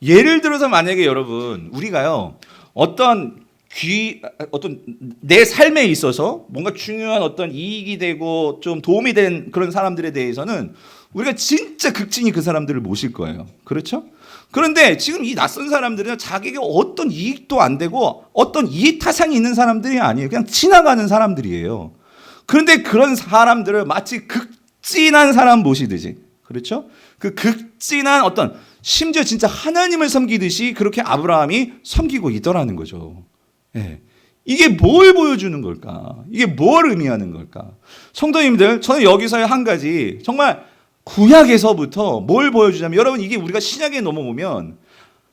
예를 들어서 만약에 여러분 우리가요 어떤 내 삶에 있어서 뭔가 중요한 어떤 이익이 되고 좀 도움이 된 그런 사람들에 대해서는 우리가 진짜 극진히 그 사람들을 모실 거예요. 그렇죠? 그런데 지금 이 낯선 사람들은 자기에게 어떤 이익도 안 되고 어떤 이익타산이 있는 사람들이 아니에요. 그냥 지나가는 사람들이에요. 그런데 그런 사람들을 마치 극진한 사람 모시듯이, 그렇죠? 그 극진한 어떤 심지어 진짜 하나님을 섬기듯이 그렇게 아브라함이 섬기고 있더라는 거죠. 예. 이게 뭘 보여주는 걸까? 이게 뭘 의미하는 걸까? 성도님들, 저는 여기서 한 가지 정말 구약에서부터 뭘 보여주냐면, 여러분 이게 우리가 신약에 넘어오면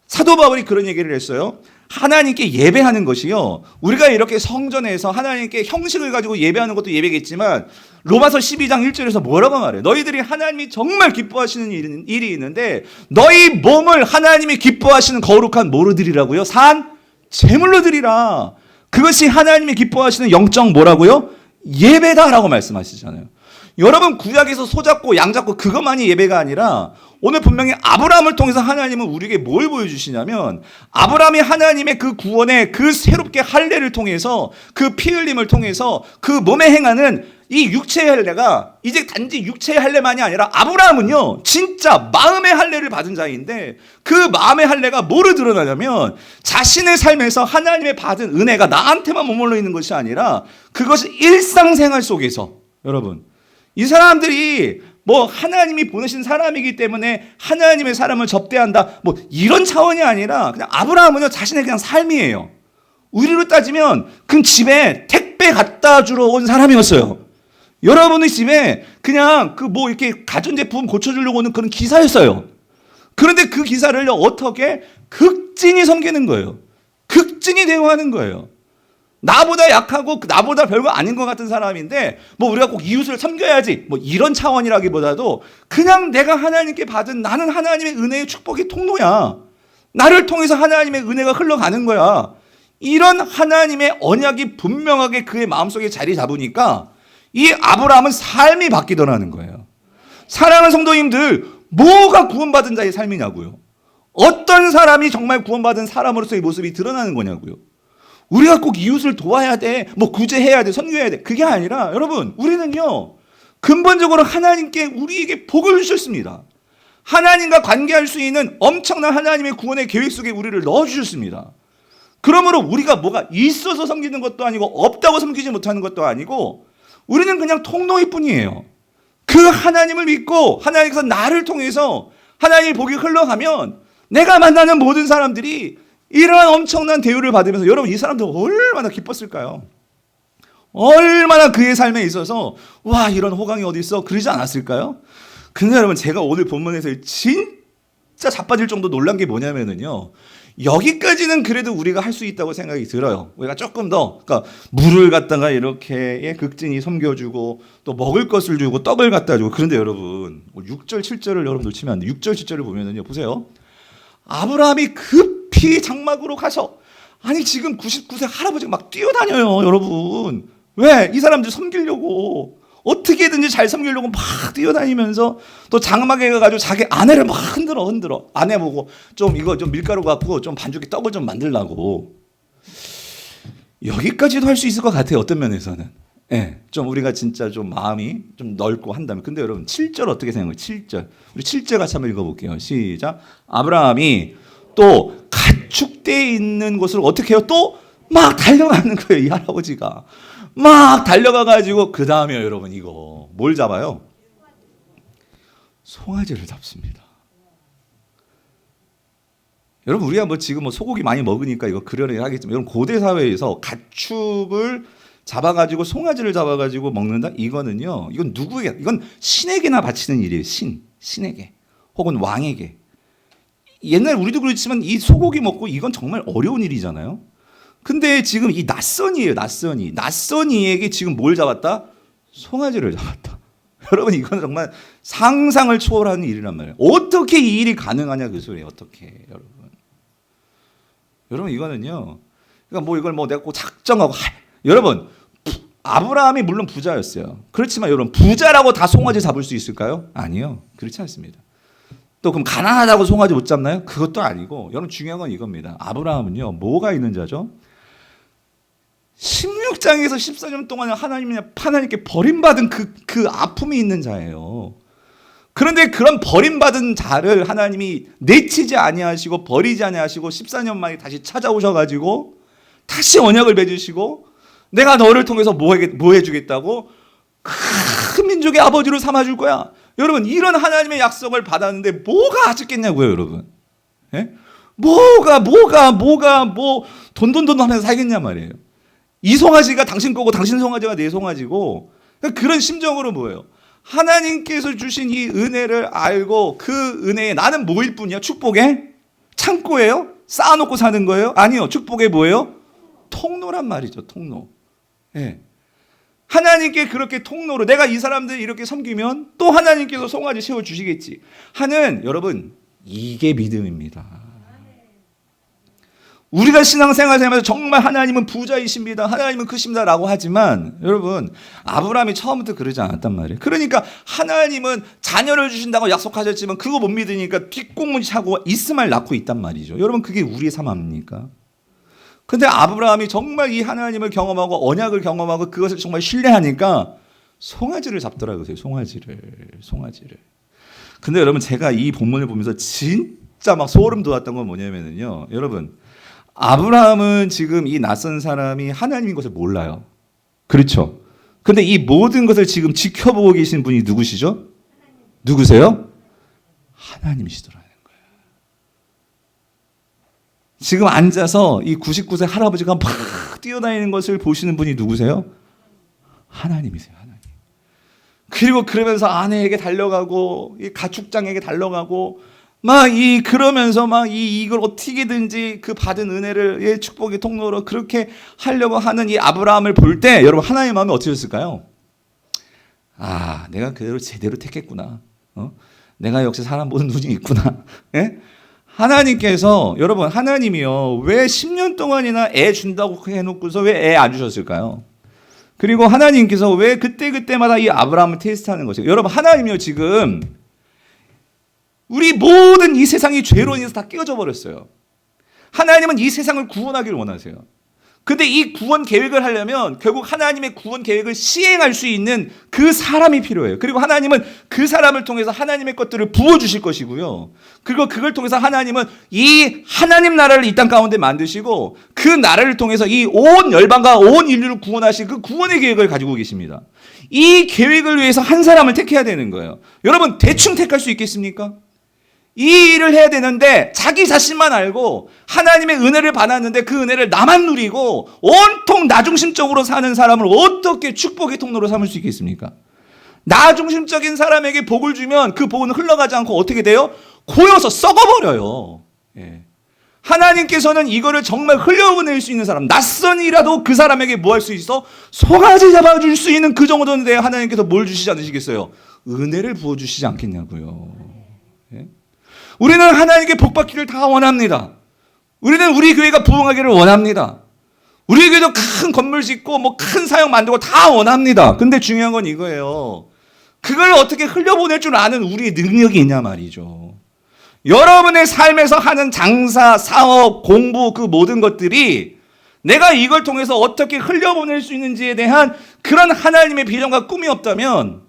사도 바울이 그런 얘기를 했어요. 하나님께 예배하는 것이요, 우리가 이렇게 성전에서 하나님께 형식을 가지고 예배하는 것도 예배겠지만 로마서 12장 1절에서 뭐라고 말해요? 너희들이 하나님이 정말 기뻐하시는 일이 있는데 너희 몸을 하나님이 기뻐하시는 거룩한 뭐로 드리라고요? 산 제물로 드리라. 그것이 하나님이 기뻐하시는 영적 뭐라고요? 예배다라고 말씀하시잖아요. 여러분 구약에서 소 잡고 양 잡고 그것만이 예배가 아니라 오늘 분명히 아브라함을 통해서 하나님은 우리에게 뭘 보여주시냐면, 아브라함이 하나님의 그 구원의 그 새롭게 할례를 통해서 그 피 흘림을 통해서 그 몸에 행하는 이 육체의 할례가 이제 단지 육체의 할례만이 아니라 아브라함은요 진짜 마음의 할례를 받은 자인데, 그 마음의 할례가 뭐로 드러나냐면 자신의 삶에서 하나님의 받은 은혜가 나한테만 머물러 있는 것이 아니라 그것이 일상생활 속에서, 여러분 이 사람들이 뭐 하나님이 보내신 사람이기 때문에 하나님의 사람을 접대한다 뭐 이런 차원이 아니라 그냥 아브라함은요 자신의 그냥 삶이에요. 우리로 따지면 그 집에 택배 갖다 주러 온 사람이었어요. 여러분의 집에 그냥 그 뭐 이렇게 가전제품 고쳐주려고 오는 그런 기사였어요. 그런데 그 기사를 어떻게 극진히 섬기는 거예요. 극진히 대우하는 거예요. 나보다 약하고 나보다 별거 아닌 것 같은 사람인데 뭐 우리가 꼭 이웃을 섬겨야지 뭐 이런 차원이라기보다도 그냥 내가 하나님께 받은, 나는 하나님의 은혜의 축복의 통로야. 나를 통해서 하나님의 은혜가 흘러가는 거야. 이런 하나님의 언약이 분명하게 그의 마음속에 자리 잡으니까 이 아브라함은 삶이 바뀌더라는 거예요. 사랑하는 성도님들, 뭐가 구원받은 자의 삶이냐고요? 어떤 사람이 정말 구원받은 사람으로서의 모습이 드러나는 거냐고요? 우리가 꼭 이웃을 도와야 돼, 뭐 구제해야 돼, 선교해야 돼, 그게 아니라 여러분 우리는요 근본적으로 하나님께 우리에게 복을 주셨습니다. 하나님과 관계할 수 있는 엄청난 하나님의 구원의 계획 속에 우리를 넣어주셨습니다. 그러므로 우리가 뭐가 있어서 섬기는 것도 아니고 없다고 섬기지 못하는 것도 아니고 우리는 그냥 통로일 뿐이에요. 그 하나님을 믿고 하나님께서 나를 통해서 하나님의 복이 흘러가면 내가 만나는 모든 사람들이 이러한 엄청난 대우를 받으면서, 여러분 이 사람들 얼마나 기뻤을까요? 얼마나 그의 삶에 있어서 와 이런 호강이 어디 있어 그러지 않았을까요? 근데 여러분 제가 오늘 본문에서 진짜 자빠질 정도 놀란 게 뭐냐면은요, 여기까지는 그래도 우리가 할 수 있다고 생각이 들어요. 우리가 조금 더, 그러니까 물을 갖다가 이렇게 극진히 섬겨주고 또 먹을 것을 주고 떡을 갖다 주고. 그런데 여러분 6절 7절을 여러분 놓치면 안 돼요. 6절 7절을 보면은요 보세요. 아브라함이 급히 장막으로 가서, 아니 지금 99세 할아버지가 막 뛰어다녀요 여러분. 왜? 이 사람들 섬기려고, 어떻게든지 잘 섬기려고 막 뛰어다니면서 또 장막에 가가지고 자기 아내를 막 흔들어. 아내 보고 좀 이거 좀 밀가루 갖고 좀 반죽에 떡을 좀 만들라고. 여기까지도 할 수 있을 것 같아요 어떤 면에서는. 예, 좀 우리가 진짜 좀 마음이 좀 넓고 한다면. 근데 여러분 7절 어떻게 생각해요? 7절. 우리 7절 같이 한번 읽어볼게요. 시작. 아브라함이 또 가축대에 있는 곳을 어떻게 해요? 또 막 달려가는 거예요. 이 할아버지가 막 달려가가지고 그 다음에 여러분 이거 뭘 잡아요? 송아지를 잡습니다. 여러분 우리가 뭐 지금 뭐 소고기 많이 먹으니까 이거 그러려니 하겠지만, 여러분 고대 사회에서 가축을 잡아가지고 송아지를 잡아가지고 먹는다? 이거는요, 이건 누구에게, 이건 신에게나 바치는 일이에요. 신에게 혹은 왕에게. 옛날 우리도 그렇지만 이 소고기 먹고 이건 정말 어려운 일이잖아요. 근데 지금 이 낯선이에요. 낯선이에게 지금 뭘 잡았다? 송아지를 잡았다. 여러분 이건 정말 상상을 초월하는 일이란 말이에요. 어떻게 이 일이 가능하냐 그 소리예요. 어떻게 여러분 이거는요, 그러니까 뭐 이걸 뭐 내가 꼭 작정하고 여러분 아브라함이 물론 부자였어요. 그렇지만 여러분 부자라고 다 송아지 잡을 수 있을까요? 아니요. 그렇지 않습니다. 또 그럼 가난하다고 송아지 못 잡나요? 그것도 아니고, 여러분 중요한 건 이겁니다. 아브라함은요 뭐가 있는 자죠? 16장에서 14년 동안 하나님께 버림받은 그 아픔이 있는 자예요. 그런데 그런 버림받은 자를 하나님이 내치지 아니하시고 버리지 아니하시고 14년 만에 다시 찾아오셔가지고 다시 언약을 맺으시고 내가 너를 통해서 뭐 해주겠다고? 큰 민족의 아버지로 삼아줄 거야. 여러분 이런 하나님의 약속을 받았는데 뭐가 아쉽겠냐고요 여러분. 예? 뭐가 돈 하면서 살겠냐 말이에요. 이 송아지가 당신 거고 당신 송아지가 내 송아지고, 그러니까 그런 심정으로 뭐예요? 하나님께서 주신 이 은혜를 알고 그 은혜에 나는 뭐일 뿐이야? 축복의 창고예요? 쌓아놓고 사는 거예요? 아니요. 축복의 뭐예요? 통로란 말이죠. 통로. 예. 하나님께 그렇게 통로로 내가 이 사람들 이렇게 섬기면 또 하나님께서 송아지 세워주시겠지 하는, 여러분, 이게 믿음입니다. 우리가 신앙생활 하면서 정말 하나님은 부자이십니다, 하나님은 크십니다라고 하지만, 여러분, 아브라함이 처음부터 그러지 않았단 말이에요. 그러니까 하나님은 자녀를 주신다고 약속하셨지만 그거 못 믿으니까 뒷공문 차고 이스마엘 낳고 있단 말이죠. 여러분, 그게 우리의 삶 아닙니까? 근데 아브라함이 정말 이 하나님을 경험하고 언약을 경험하고 그것을 정말 신뢰하니까 송아지를 잡더라고요. 송아지를. 근데 여러분, 제가 이 본문을 보면서 진짜 막 소름 돋았던 건 뭐냐면요, 여러분, 아브라함은 지금 이 낯선 사람이 하나님인 것을 몰라요. 그렇죠? 근데 이 모든 것을 지금 지켜보고 계신 분이 누구시죠? 누구세요? 하나님이시더라는 거예요. 지금 앉아서 이 99세 할아버지가 막 뛰어다니는 것을 보시는 분이 누구세요? 하나님이세요. 하나님. 그리고 그러면서 아내에게 달려가고 이 가축장에게 달려가고 그러면서 이걸 어떻게든지 그 받은 은혜를 축복의 통로로 그렇게 하려고 하는 이 아브라함을 볼 때, 여러분, 하나님의 마음이 어떠셨을까요? 아, 내가 그대로 제대로 택했구나. 내가 역시 사람 보는 눈이 있구나. 예? 하나님께서, 여러분, 하나님이요, 왜 10년 동안이나 애 준다고 해놓고서 왜 애 안 주셨을까요? 그리고 하나님께서 왜 그때마다 이 아브라함을 테스트하는 것이에요? 여러분, 하나님이요, 지금 우리 모든 이 세상이 죄로 인해서 다 깨어져 버렸어요. 하나님은 이 세상을 구원하기를 원하세요. 근데 이 구원 계획을 하려면 결국 하나님의 구원 계획을 시행할 수 있는 그 사람이 필요해요. 그리고 하나님은 그 사람을 통해서 하나님의 것들을 부어주실 것이고요. 그리고 그걸 통해서 하나님은 이 하나님 나라를 이 땅 가운데 만드시고 그 나라를 통해서 이 온 열방과 온 인류를 구원하실 그 구원의 계획을 가지고 계십니다. 이 계획을 위해서 한 사람을 택해야 되는 거예요. 여러분, 대충 택할 수 있겠습니까? 이 일을 해야 되는데 자기 자신만 알고 하나님의 은혜를 받았는데 그 은혜를 나만 누리고 온통 나중심적으로 사는 사람을 어떻게 축복의 통로로 삼을 수 있겠습니까? 나중심적인 사람에게 복을 주면 그 복은 흘러가지 않고 어떻게 돼요? 고여서 썩어버려요. 예. 하나님께서는 이거를 정말 흘려보낼 수 있는 사람, 낯선이라도 그 사람에게 뭐 할 수 있어? 송아지 잡아줄 수 있는 그 정도인데 하나님께서 뭘 주시지 않으시겠어요? 은혜를 부어주시지 않겠냐고요. 예? 우리는 하나님께 복받기를 다 원합니다. 우리는 우리 교회가 부흥하기를 원합니다. 우리 교회도 큰 건물 짓고 큰 사역 만들고 다 원합니다. 근데 중요한 건 이거예요. 그걸 어떻게 흘려보낼 줄 아는 우리의 능력이 있냐 말이죠. 여러분의 삶에서 하는 장사, 사업, 공부, 그 모든 것들이 내가 이걸 통해서 어떻게 흘려보낼 수 있는지에 대한 그런 하나님의 비전과 꿈이 없다면,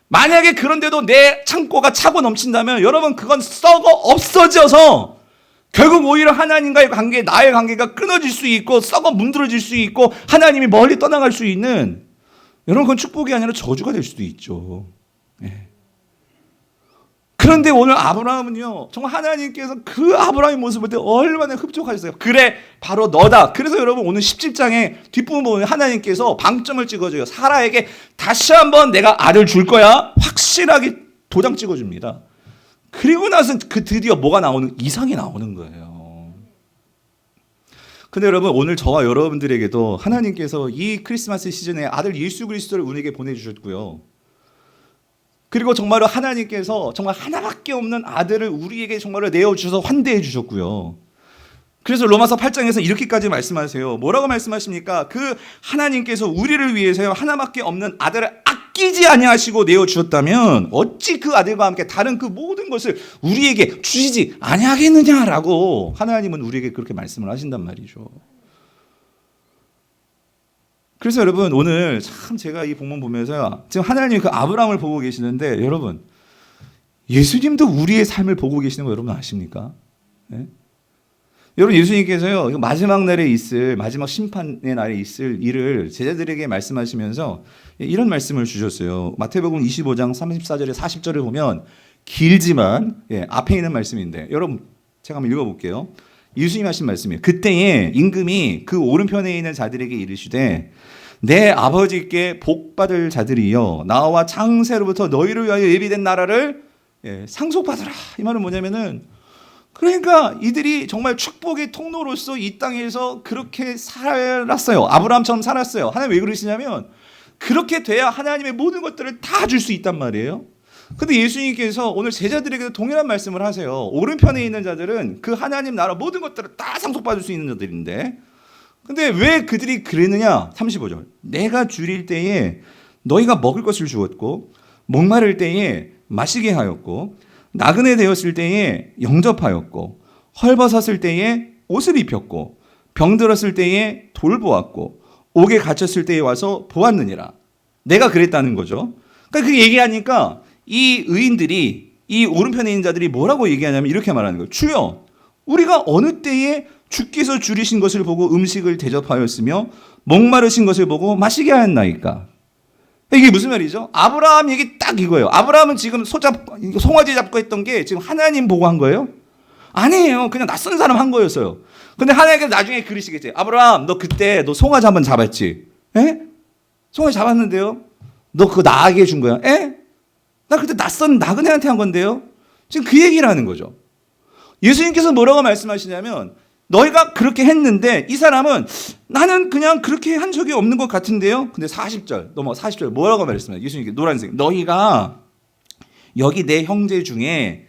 만약에 그런데도 내 창고가 차고 넘친다면 여러분, 그건 썩어 없어져서 결국 오히려 하나님과의 관계, 나의 관계가 끊어질 수 있고 썩어 문드러질 수 있고 하나님이 멀리 떠나갈 수 있는, 여러분, 그건 축복이 아니라 저주가 될 수도 있죠. 예. 그런데 오늘 아브라함은요, 정말 하나님께서 그 아브라함의 모습을 볼 때 얼마나 흡족하셨어요. 그래, 바로 너다. 그래서 여러분, 오늘 17장의 뒷부분 보면 하나님께서 방점을 찍어줘요. 사라에게 다시 한번 내가 아들 줄 거야, 확실하게 도장 찍어줍니다. 그리고 나서 그 드디어 뭐가 나오는, 이상이 나오는 거예요. 근데 여러분, 오늘 저와 여러분들에게도 하나님께서 이 크리스마스 시즌에 아들 예수 그리스도를 우리에게 보내주셨고요. 그리고 정말로 하나님께서 정말 하나밖에 없는 아들을 우리에게 정말로 내어주셔서 환대해 주셨고요. 그래서 로마서 8장에서 이렇게까지 말씀하세요. 뭐라고 말씀하십니까? 그 하나님께서 우리를 위해서 하나밖에 없는 아들을 아끼지 아니하시고 내어주셨다면 어찌 그 아들과 함께 다른 그 모든 것을 우리에게 주시지 아니하겠느냐라고 하나님은 우리에게 그렇게 말씀을 하신단 말이죠. 그래서 여러분, 오늘 참 제가 이 본문 보면서 지금 하나님이 그 아브라함을 보고 계시는데, 여러분, 예수님도 우리의 삶을 보고 계시는 거 여러분 아십니까? 네? 여러분, 예수님께서요, 마지막 날에 있을, 마지막 심판의 날에 있을 일을 제자들에게 말씀하시면서 이런 말씀을 주셨어요. 마태복음 25장 34절에 40절을 보면 길지만 앞에 있는 말씀인데, 여러분, 제가 한번 읽어볼게요. 예수님 하신 말씀이에요. 그때에 임금이 그 오른편에 있는 자들에게 이르시되 내 아버지께 복받을 자들이여 나와 창세로부터 너희를 위하여 예비된 나라를 상속받으라. 이 말은 뭐냐면은 그러니까 이들이 정말 축복의 통로로서 이 땅에서 그렇게 살았어요. 아브라함처럼 살았어요. 하나님 왜 그러시냐면 그렇게 돼야 하나님의 모든 것들을 다 줄 수 있단 말이에요. 근데 예수님께서 오늘 제자들에게도 동일한 말씀을 하세요. 오른편에 있는 자들은 그 하나님 나라 모든 것들을 다 상속받을 수 있는 자들인데 근데 왜 그들이 그랬느냐? 35절. 내가 줄일 때에 너희가 먹을 것을 주었고 목마를 때에 마시게 하였고 나그네 되었을 때에 영접하였고 헐벗었을 때에 옷을 입혔고 병들었을 때에 돌보았고 옥에 갇혔을 때에 와서 보았느니라. 내가 그랬다는 거죠. 그러니까 그 얘기하니까 이 의인들이 이 오른편에 있는 자들이 뭐라고 얘기하냐면 이렇게 말하는 거예요. 주여 우리가 어느 때에 주께서 줄이신 것을 보고 음식을 대접하였으며 목마르신 것을 보고 마시게 하였나이까. 이게 무슨 말이죠? 아브라함 얘기 딱 이거예요. 아브라함은 지금 송아지 잡고 했던 게 지금 하나님 보고 한 거예요? 아니에요. 그냥 낯선 사람 한 거였어요. 근데 하나님께서 나중에 그러시겠지. 아브라함 너 그때 너 송아지 한번 잡았지? 에? 송아지 잡았는데요? 너 그거 나에게 준 거야? 에? 나 그때 낯선 나그네한테 한 건데요? 지금 그 얘기를 하는 거죠. 예수님께서 뭐라고 말씀하시냐면 너희가 그렇게 했는데 이 사람은 나는 그냥 그렇게 한 적이 없는 것 같은데요. 근데 40절 넘어 40절 뭐라고 말씀해요? 예수님께 노란색 너희가 여기 내 형제 중에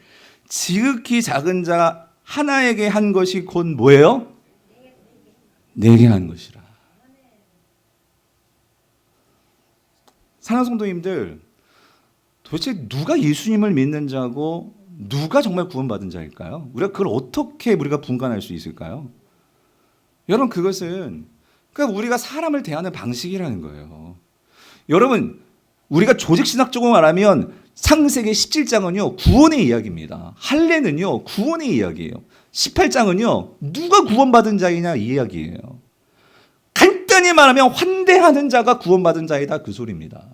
지극히 작은 자 하나에게 한 것이 곧 뭐예요? 내게 한 것이라. 사랑하는 성도님들 도대체 누가 예수님을 믿는 자고 누가 정말 구원받은 자일까요? 우리가 그걸 어떻게 우리가 분간할 수 있을까요? 여러분 그것은 그러니까 우리가 사람을 대하는 방식이라는 거예요. 여러분 우리가 조직신학적으로 말하면 창세기 17장은요 구원의 이야기입니다. 할례는요 구원의 이야기예요. 18장은요 누가 구원받은 자이냐 이 이야기예요. 간단히 말하면 환대하는 자가 구원받은 자이다 그 소리입니다.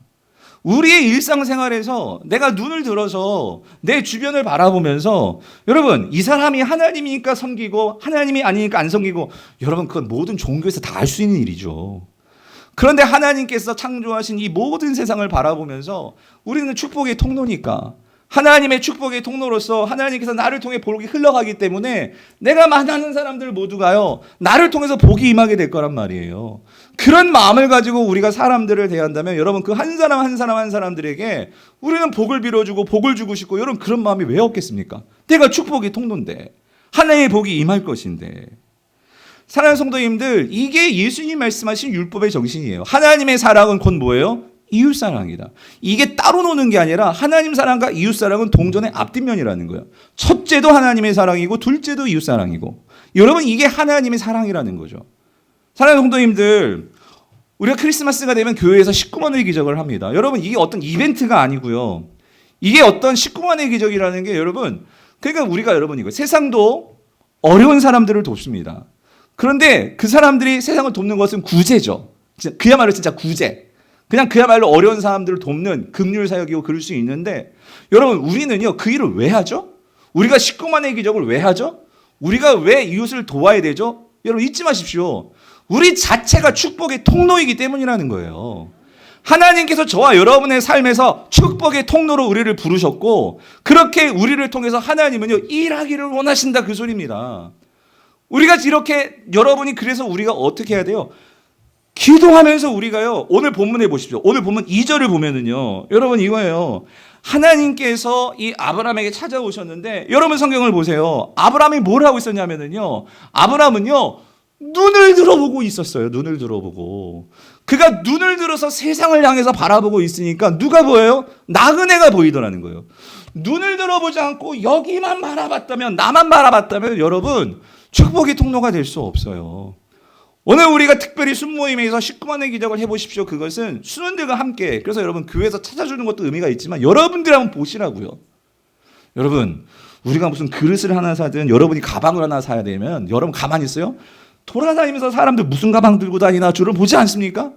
우리의 일상생활에서 내가 눈을 들어서 내 주변을 바라보면서 여러분 이 사람이 하나님이니까 섬기고 하나님이 아니니까 안 섬기고 여러분 그건 모든 종교에서 다 알 수 있는 일이죠. 그런데 하나님께서 창조하신 이 모든 세상을 바라보면서 우리는 축복의 통로니까 하나님의 축복의 통로로서 하나님께서 나를 통해 복이 흘러가기 때문에 내가 만나는 사람들 모두가요 나를 통해서 복이 임하게 될 거란 말이에요. 그런 마음을 가지고 우리가 사람들을 대한다면 여러분 그 한 사람 한 사람 한 사람들에게 우리는 복을 빌어주고 복을 주고 싶고 여러분 그런 마음이 왜 없겠습니까? 내가 축복의 통로인데 하나님의 복이 임할 것인데. 사랑하는 성도님들 이게 예수님 말씀하신 율법의 정신이에요. 하나님의 사랑은 곧 뭐예요? 이웃사랑이다. 이게 따로 노는 게 아니라 하나님 사랑과 이웃사랑은 동전의 앞뒷면이라는 거예요. 첫째도 하나님의 사랑이고 둘째도 이웃사랑이고 여러분 이게 하나님의 사랑이라는 거죠. 사랑하는 성도님들 우리가 크리스마스가 되면 교회에서 19만의 기적을 합니다. 여러분 이게 어떤 이벤트가 아니고요. 이게 어떤 19만의 기적이라는 게 여러분 그러니까 우리가 여러분 이거 세상도 어려운 사람들을 돕습니다. 그런데 그 사람들이 세상을 돕는 것은 구제죠. 그야말로 진짜 구제. 그냥 그야말로 어려운 사람들을 돕는 긍휼 사역이고 그럴 수 있는데 여러분 우리는요 그 일을 왜 하죠? 우리가 19만의 기적을 왜 하죠? 우리가 왜 이웃을 도와야 되죠? 여러분 잊지 마십시오. 우리 자체가 축복의 통로이기 때문이라는 거예요. 하나님께서 저와 여러분의 삶에서 축복의 통로로 우리를 부르셨고 그렇게 우리를 통해서 하나님은요 일하기를 원하신다 그 소리입니다. 우리가 이렇게 여러분이 그래서 우리가 어떻게 해야 돼요? 기도하면서 우리가요 오늘 본문에 보십시오. 오늘 본문 2절을 보면은요 여러분 이거예요. 하나님께서 이 아브라함에게 찾아오셨는데 여러분 성경을 보세요. 아브라함이 뭘 하고 있었냐면은요 아브라함은요 눈을 들어보고 있었어요. 눈을 들어보고 그가 눈을 들어서 세상을 향해서 바라보고 있으니까 누가 보여요? 나그네가 보이더라는 거예요. 눈을 들어보지 않고 여기만 바라봤다면 나만 바라봤다면 여러분 축복의 통로가 될 수 없어요. 오늘 우리가 특별히 순모임에서 19만의 기적을 해보십시오. 그것은 순원들과 함께 그래서 여러분 교회에서 찾아주는 것도 의미가 있지만 여러분들이 한번 보시라고요. 여러분 우리가 무슨 그릇을 하나 사든 여러분이 가방을 하나 사야 되면 여러분 가만히 있어요? 돌아다니면서 사람들 무슨 가방 들고 다니나 주로 보지 않습니까?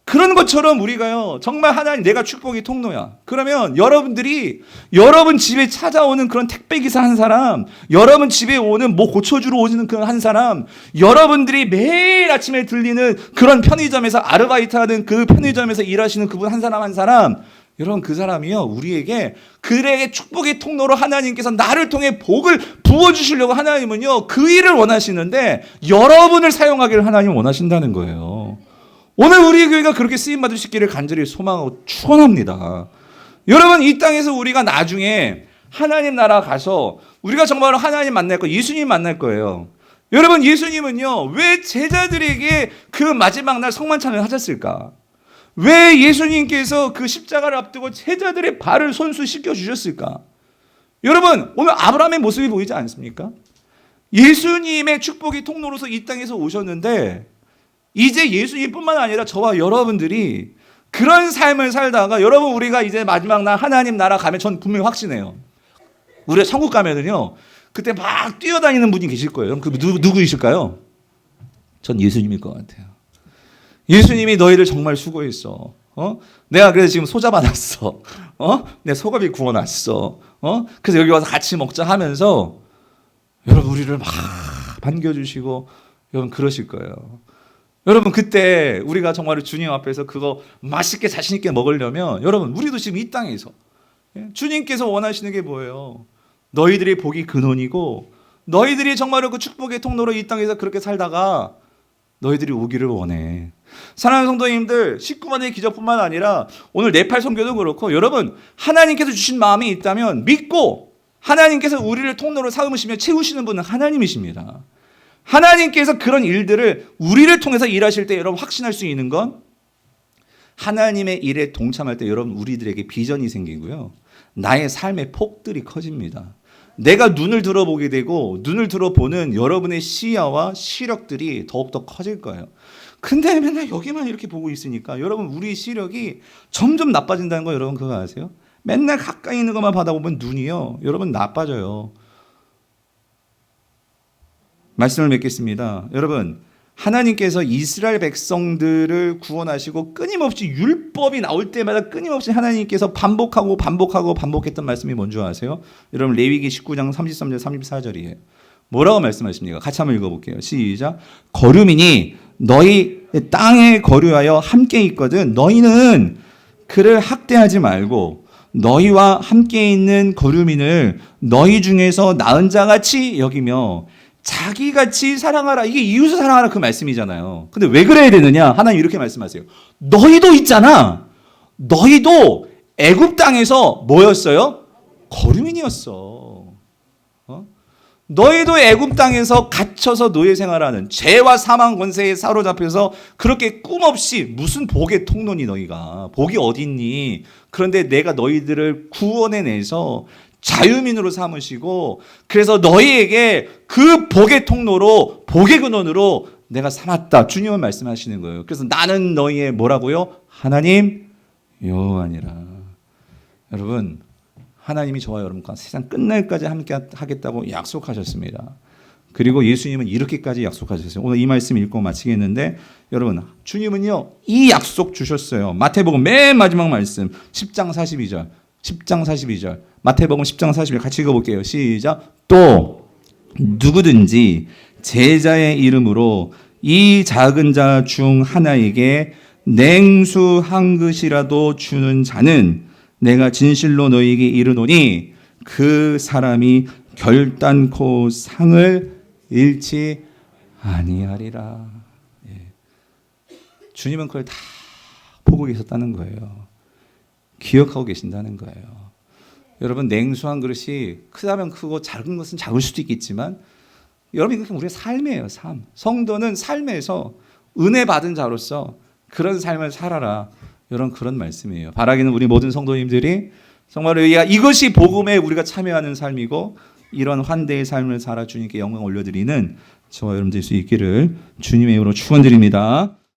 그런 것처럼 우리가요, 정말 하나님 내가 축복의 통로야. 그러면 여러분들이 여러분 집에 찾아오는 그런 택배기사 한 사람, 여러분 집에 오는 뭐 고쳐주러 오시는 그런 한 사람, 여러분들이 매일 아침에 들리는 그런 편의점에서 아르바이트하는 그 편의점에서 일하시는 그분 한 사람, 여러분 그 사람이요, 우리에게 그의 축복의 통로로 하나님께서 나를 통해 복을 부어주시려고 하나님은요, 그 일을 원하시는데 여러분을 사용하기를 하나님 원하신다는 거예요. 오늘 우리 교회가 그렇게 쓰임받을 수 있기를 간절히 소망하고 축원합니다. 여러분, 이 땅에서 우리가 나중에 하나님 나라 가서 우리가 정말로 하나님 만날 거, 예수님 만날 거예요. 여러분, 예수님은요, 왜 제자들에게 그 마지막 날 성만찬을 하셨을까? 왜 예수님께서 그 십자가를 앞두고 제자들의 발을 손수 씻겨 주셨을까? 여러분, 오늘 아브라함의 모습이 보이지 않습니까? 예수님의 축복의 통로로서 이 땅에서 오셨는데 이제 예수님뿐만 아니라 저와 여러분들이 그런 삶을 살다가, 여러분 우리가 이제 마지막 날 하나님 나라 가면 전 분명히 확신해요. 우리가 천국 가면은요, 그때 막 뛰어다니는 분이 계실 거예요. 그 누구이실까요? 전 예수님일 것 같아요. 예수님이 너희를 정말 수고했어. 내가 그래서 지금 소자 받았어. 내 소고기 구워놨어. 그래서 여기 와서 같이 먹자 하면서 여러분 우리를 막 반겨주시고 여러분 그러실 거예요. 여러분 그때 우리가 정말 주님 앞에서 그거 맛있게 자신 있게 먹으려면 여러분 우리도 지금 이 땅에서 주님께서 원하시는 게 뭐예요? 너희들의 복이 근원이고 너희들이 정말로 그 축복의 통로로 이 땅에서 그렇게 살다가 너희들이 오기를 원해. 사랑하는 성도님들, 19번의 기적뿐만 아니라 오늘 네팔 선교도 그렇고 여러분 하나님께서 주신 마음이 있다면 믿고 하나님께서 우리를 통로로 삼으시며 채우시는 분은 하나님이십니다. 하나님께서 그런 일들을 우리를 통해서 일하실 때 여러분 확신할 수 있는 건 하나님의 일에 동참할 때 여러분 우리들에게 비전이 생기고요. 나의 삶의 폭들이 커집니다. 내가 눈을 들어보게 되고 눈을 들어보는 여러분의 시야와 시력들이 더욱더 커질 거예요. 근데 맨날 여기만 이렇게 보고 있으니까 여러분 우리 시력이 점점 나빠진다는 거 여러분 그거 아세요? 맨날 가까이 있는 것만 받아보면 눈이요. 여러분 나빠져요. 말씀을 맺겠습니다. 여러분 하나님께서 이스라엘 백성들을 구원하시고 끊임없이 율법이 나올 때마다 끊임없이 하나님께서 반복했던 말씀이 뭔지 아세요? 여러분 레위기 19장 33절 34절이에요. 뭐라고 말씀하십니까? 같이 한번 읽어볼게요. 시작. 거류민이 너희 땅에 거류하여 함께 있거든 너희는 그를 학대하지 말고 너희와 함께 있는 거류민을 너희 중에서 나은 자같이 여기며 자기같이 사랑하라. 이게 이웃을 사랑하라 그 말씀이잖아요. 근데 왜 그래야 되느냐? 하나님 이렇게 말씀하세요. 너희도 있잖아. 너희도 애굽 땅에서 뭐였어요? 거류민이었어. 너희도 애굽 땅에서 갇혀서 노예 생활하는 죄와 사망 권세에 사로잡혀서 그렇게 꿈없이 무슨 복의 통로니 너희가. 복이 어딨니? 그런데 내가 너희들을 구원해내서 자유민으로 삼으시고 그래서 너희에게 그 복의 통로로 복의 근원으로 내가 삼았다. 주님은 말씀하시는 거예요. 그래서 나는 너희의 뭐라고요? 하나님 여호와니라. 여러분 하나님이 저와 여러분과 세상 끝날까지 함께 하겠다고 약속하셨습니다. 그리고 예수님은 이렇게까지 약속하셨어요. 오늘 이 말씀 읽고 마치겠는데 여러분 주님은요 이 약속 주셨어요. 마태복음 맨 마지막 말씀 10장 42절 마태복음 10장 42절 같이 읽어볼게요. 시작. 또 누구든지 제자의 이름으로 이 작은 자 중 하나에게 냉수 한 그릇이라도 주는 자는 내가 진실로 너희에게 이르노니 그 사람이 결단코 상을 잃지 아니하리라. 주님은 그걸 다 보고 계셨다는 거예요. 기억하고 계신다는 거예요. 여러분 냉수 한 그릇이 크다면 크고 작은 것은 작을 수도 있겠지만 여러분 이게 우리의 삶이에요. 삶. 성도는 삶에서 은혜 받은 자로서 그런 삶을 살아라. 이런 그런 말씀이에요. 바라기는 우리 모든 성도님들이 정말 이것이 복음에 우리가 참여하는 삶이고 이런 환대의 삶을 살아 주님께 영광 올려드리는 저와 여러분 될 수 있기를 주님의 이름으로 축원드립니다.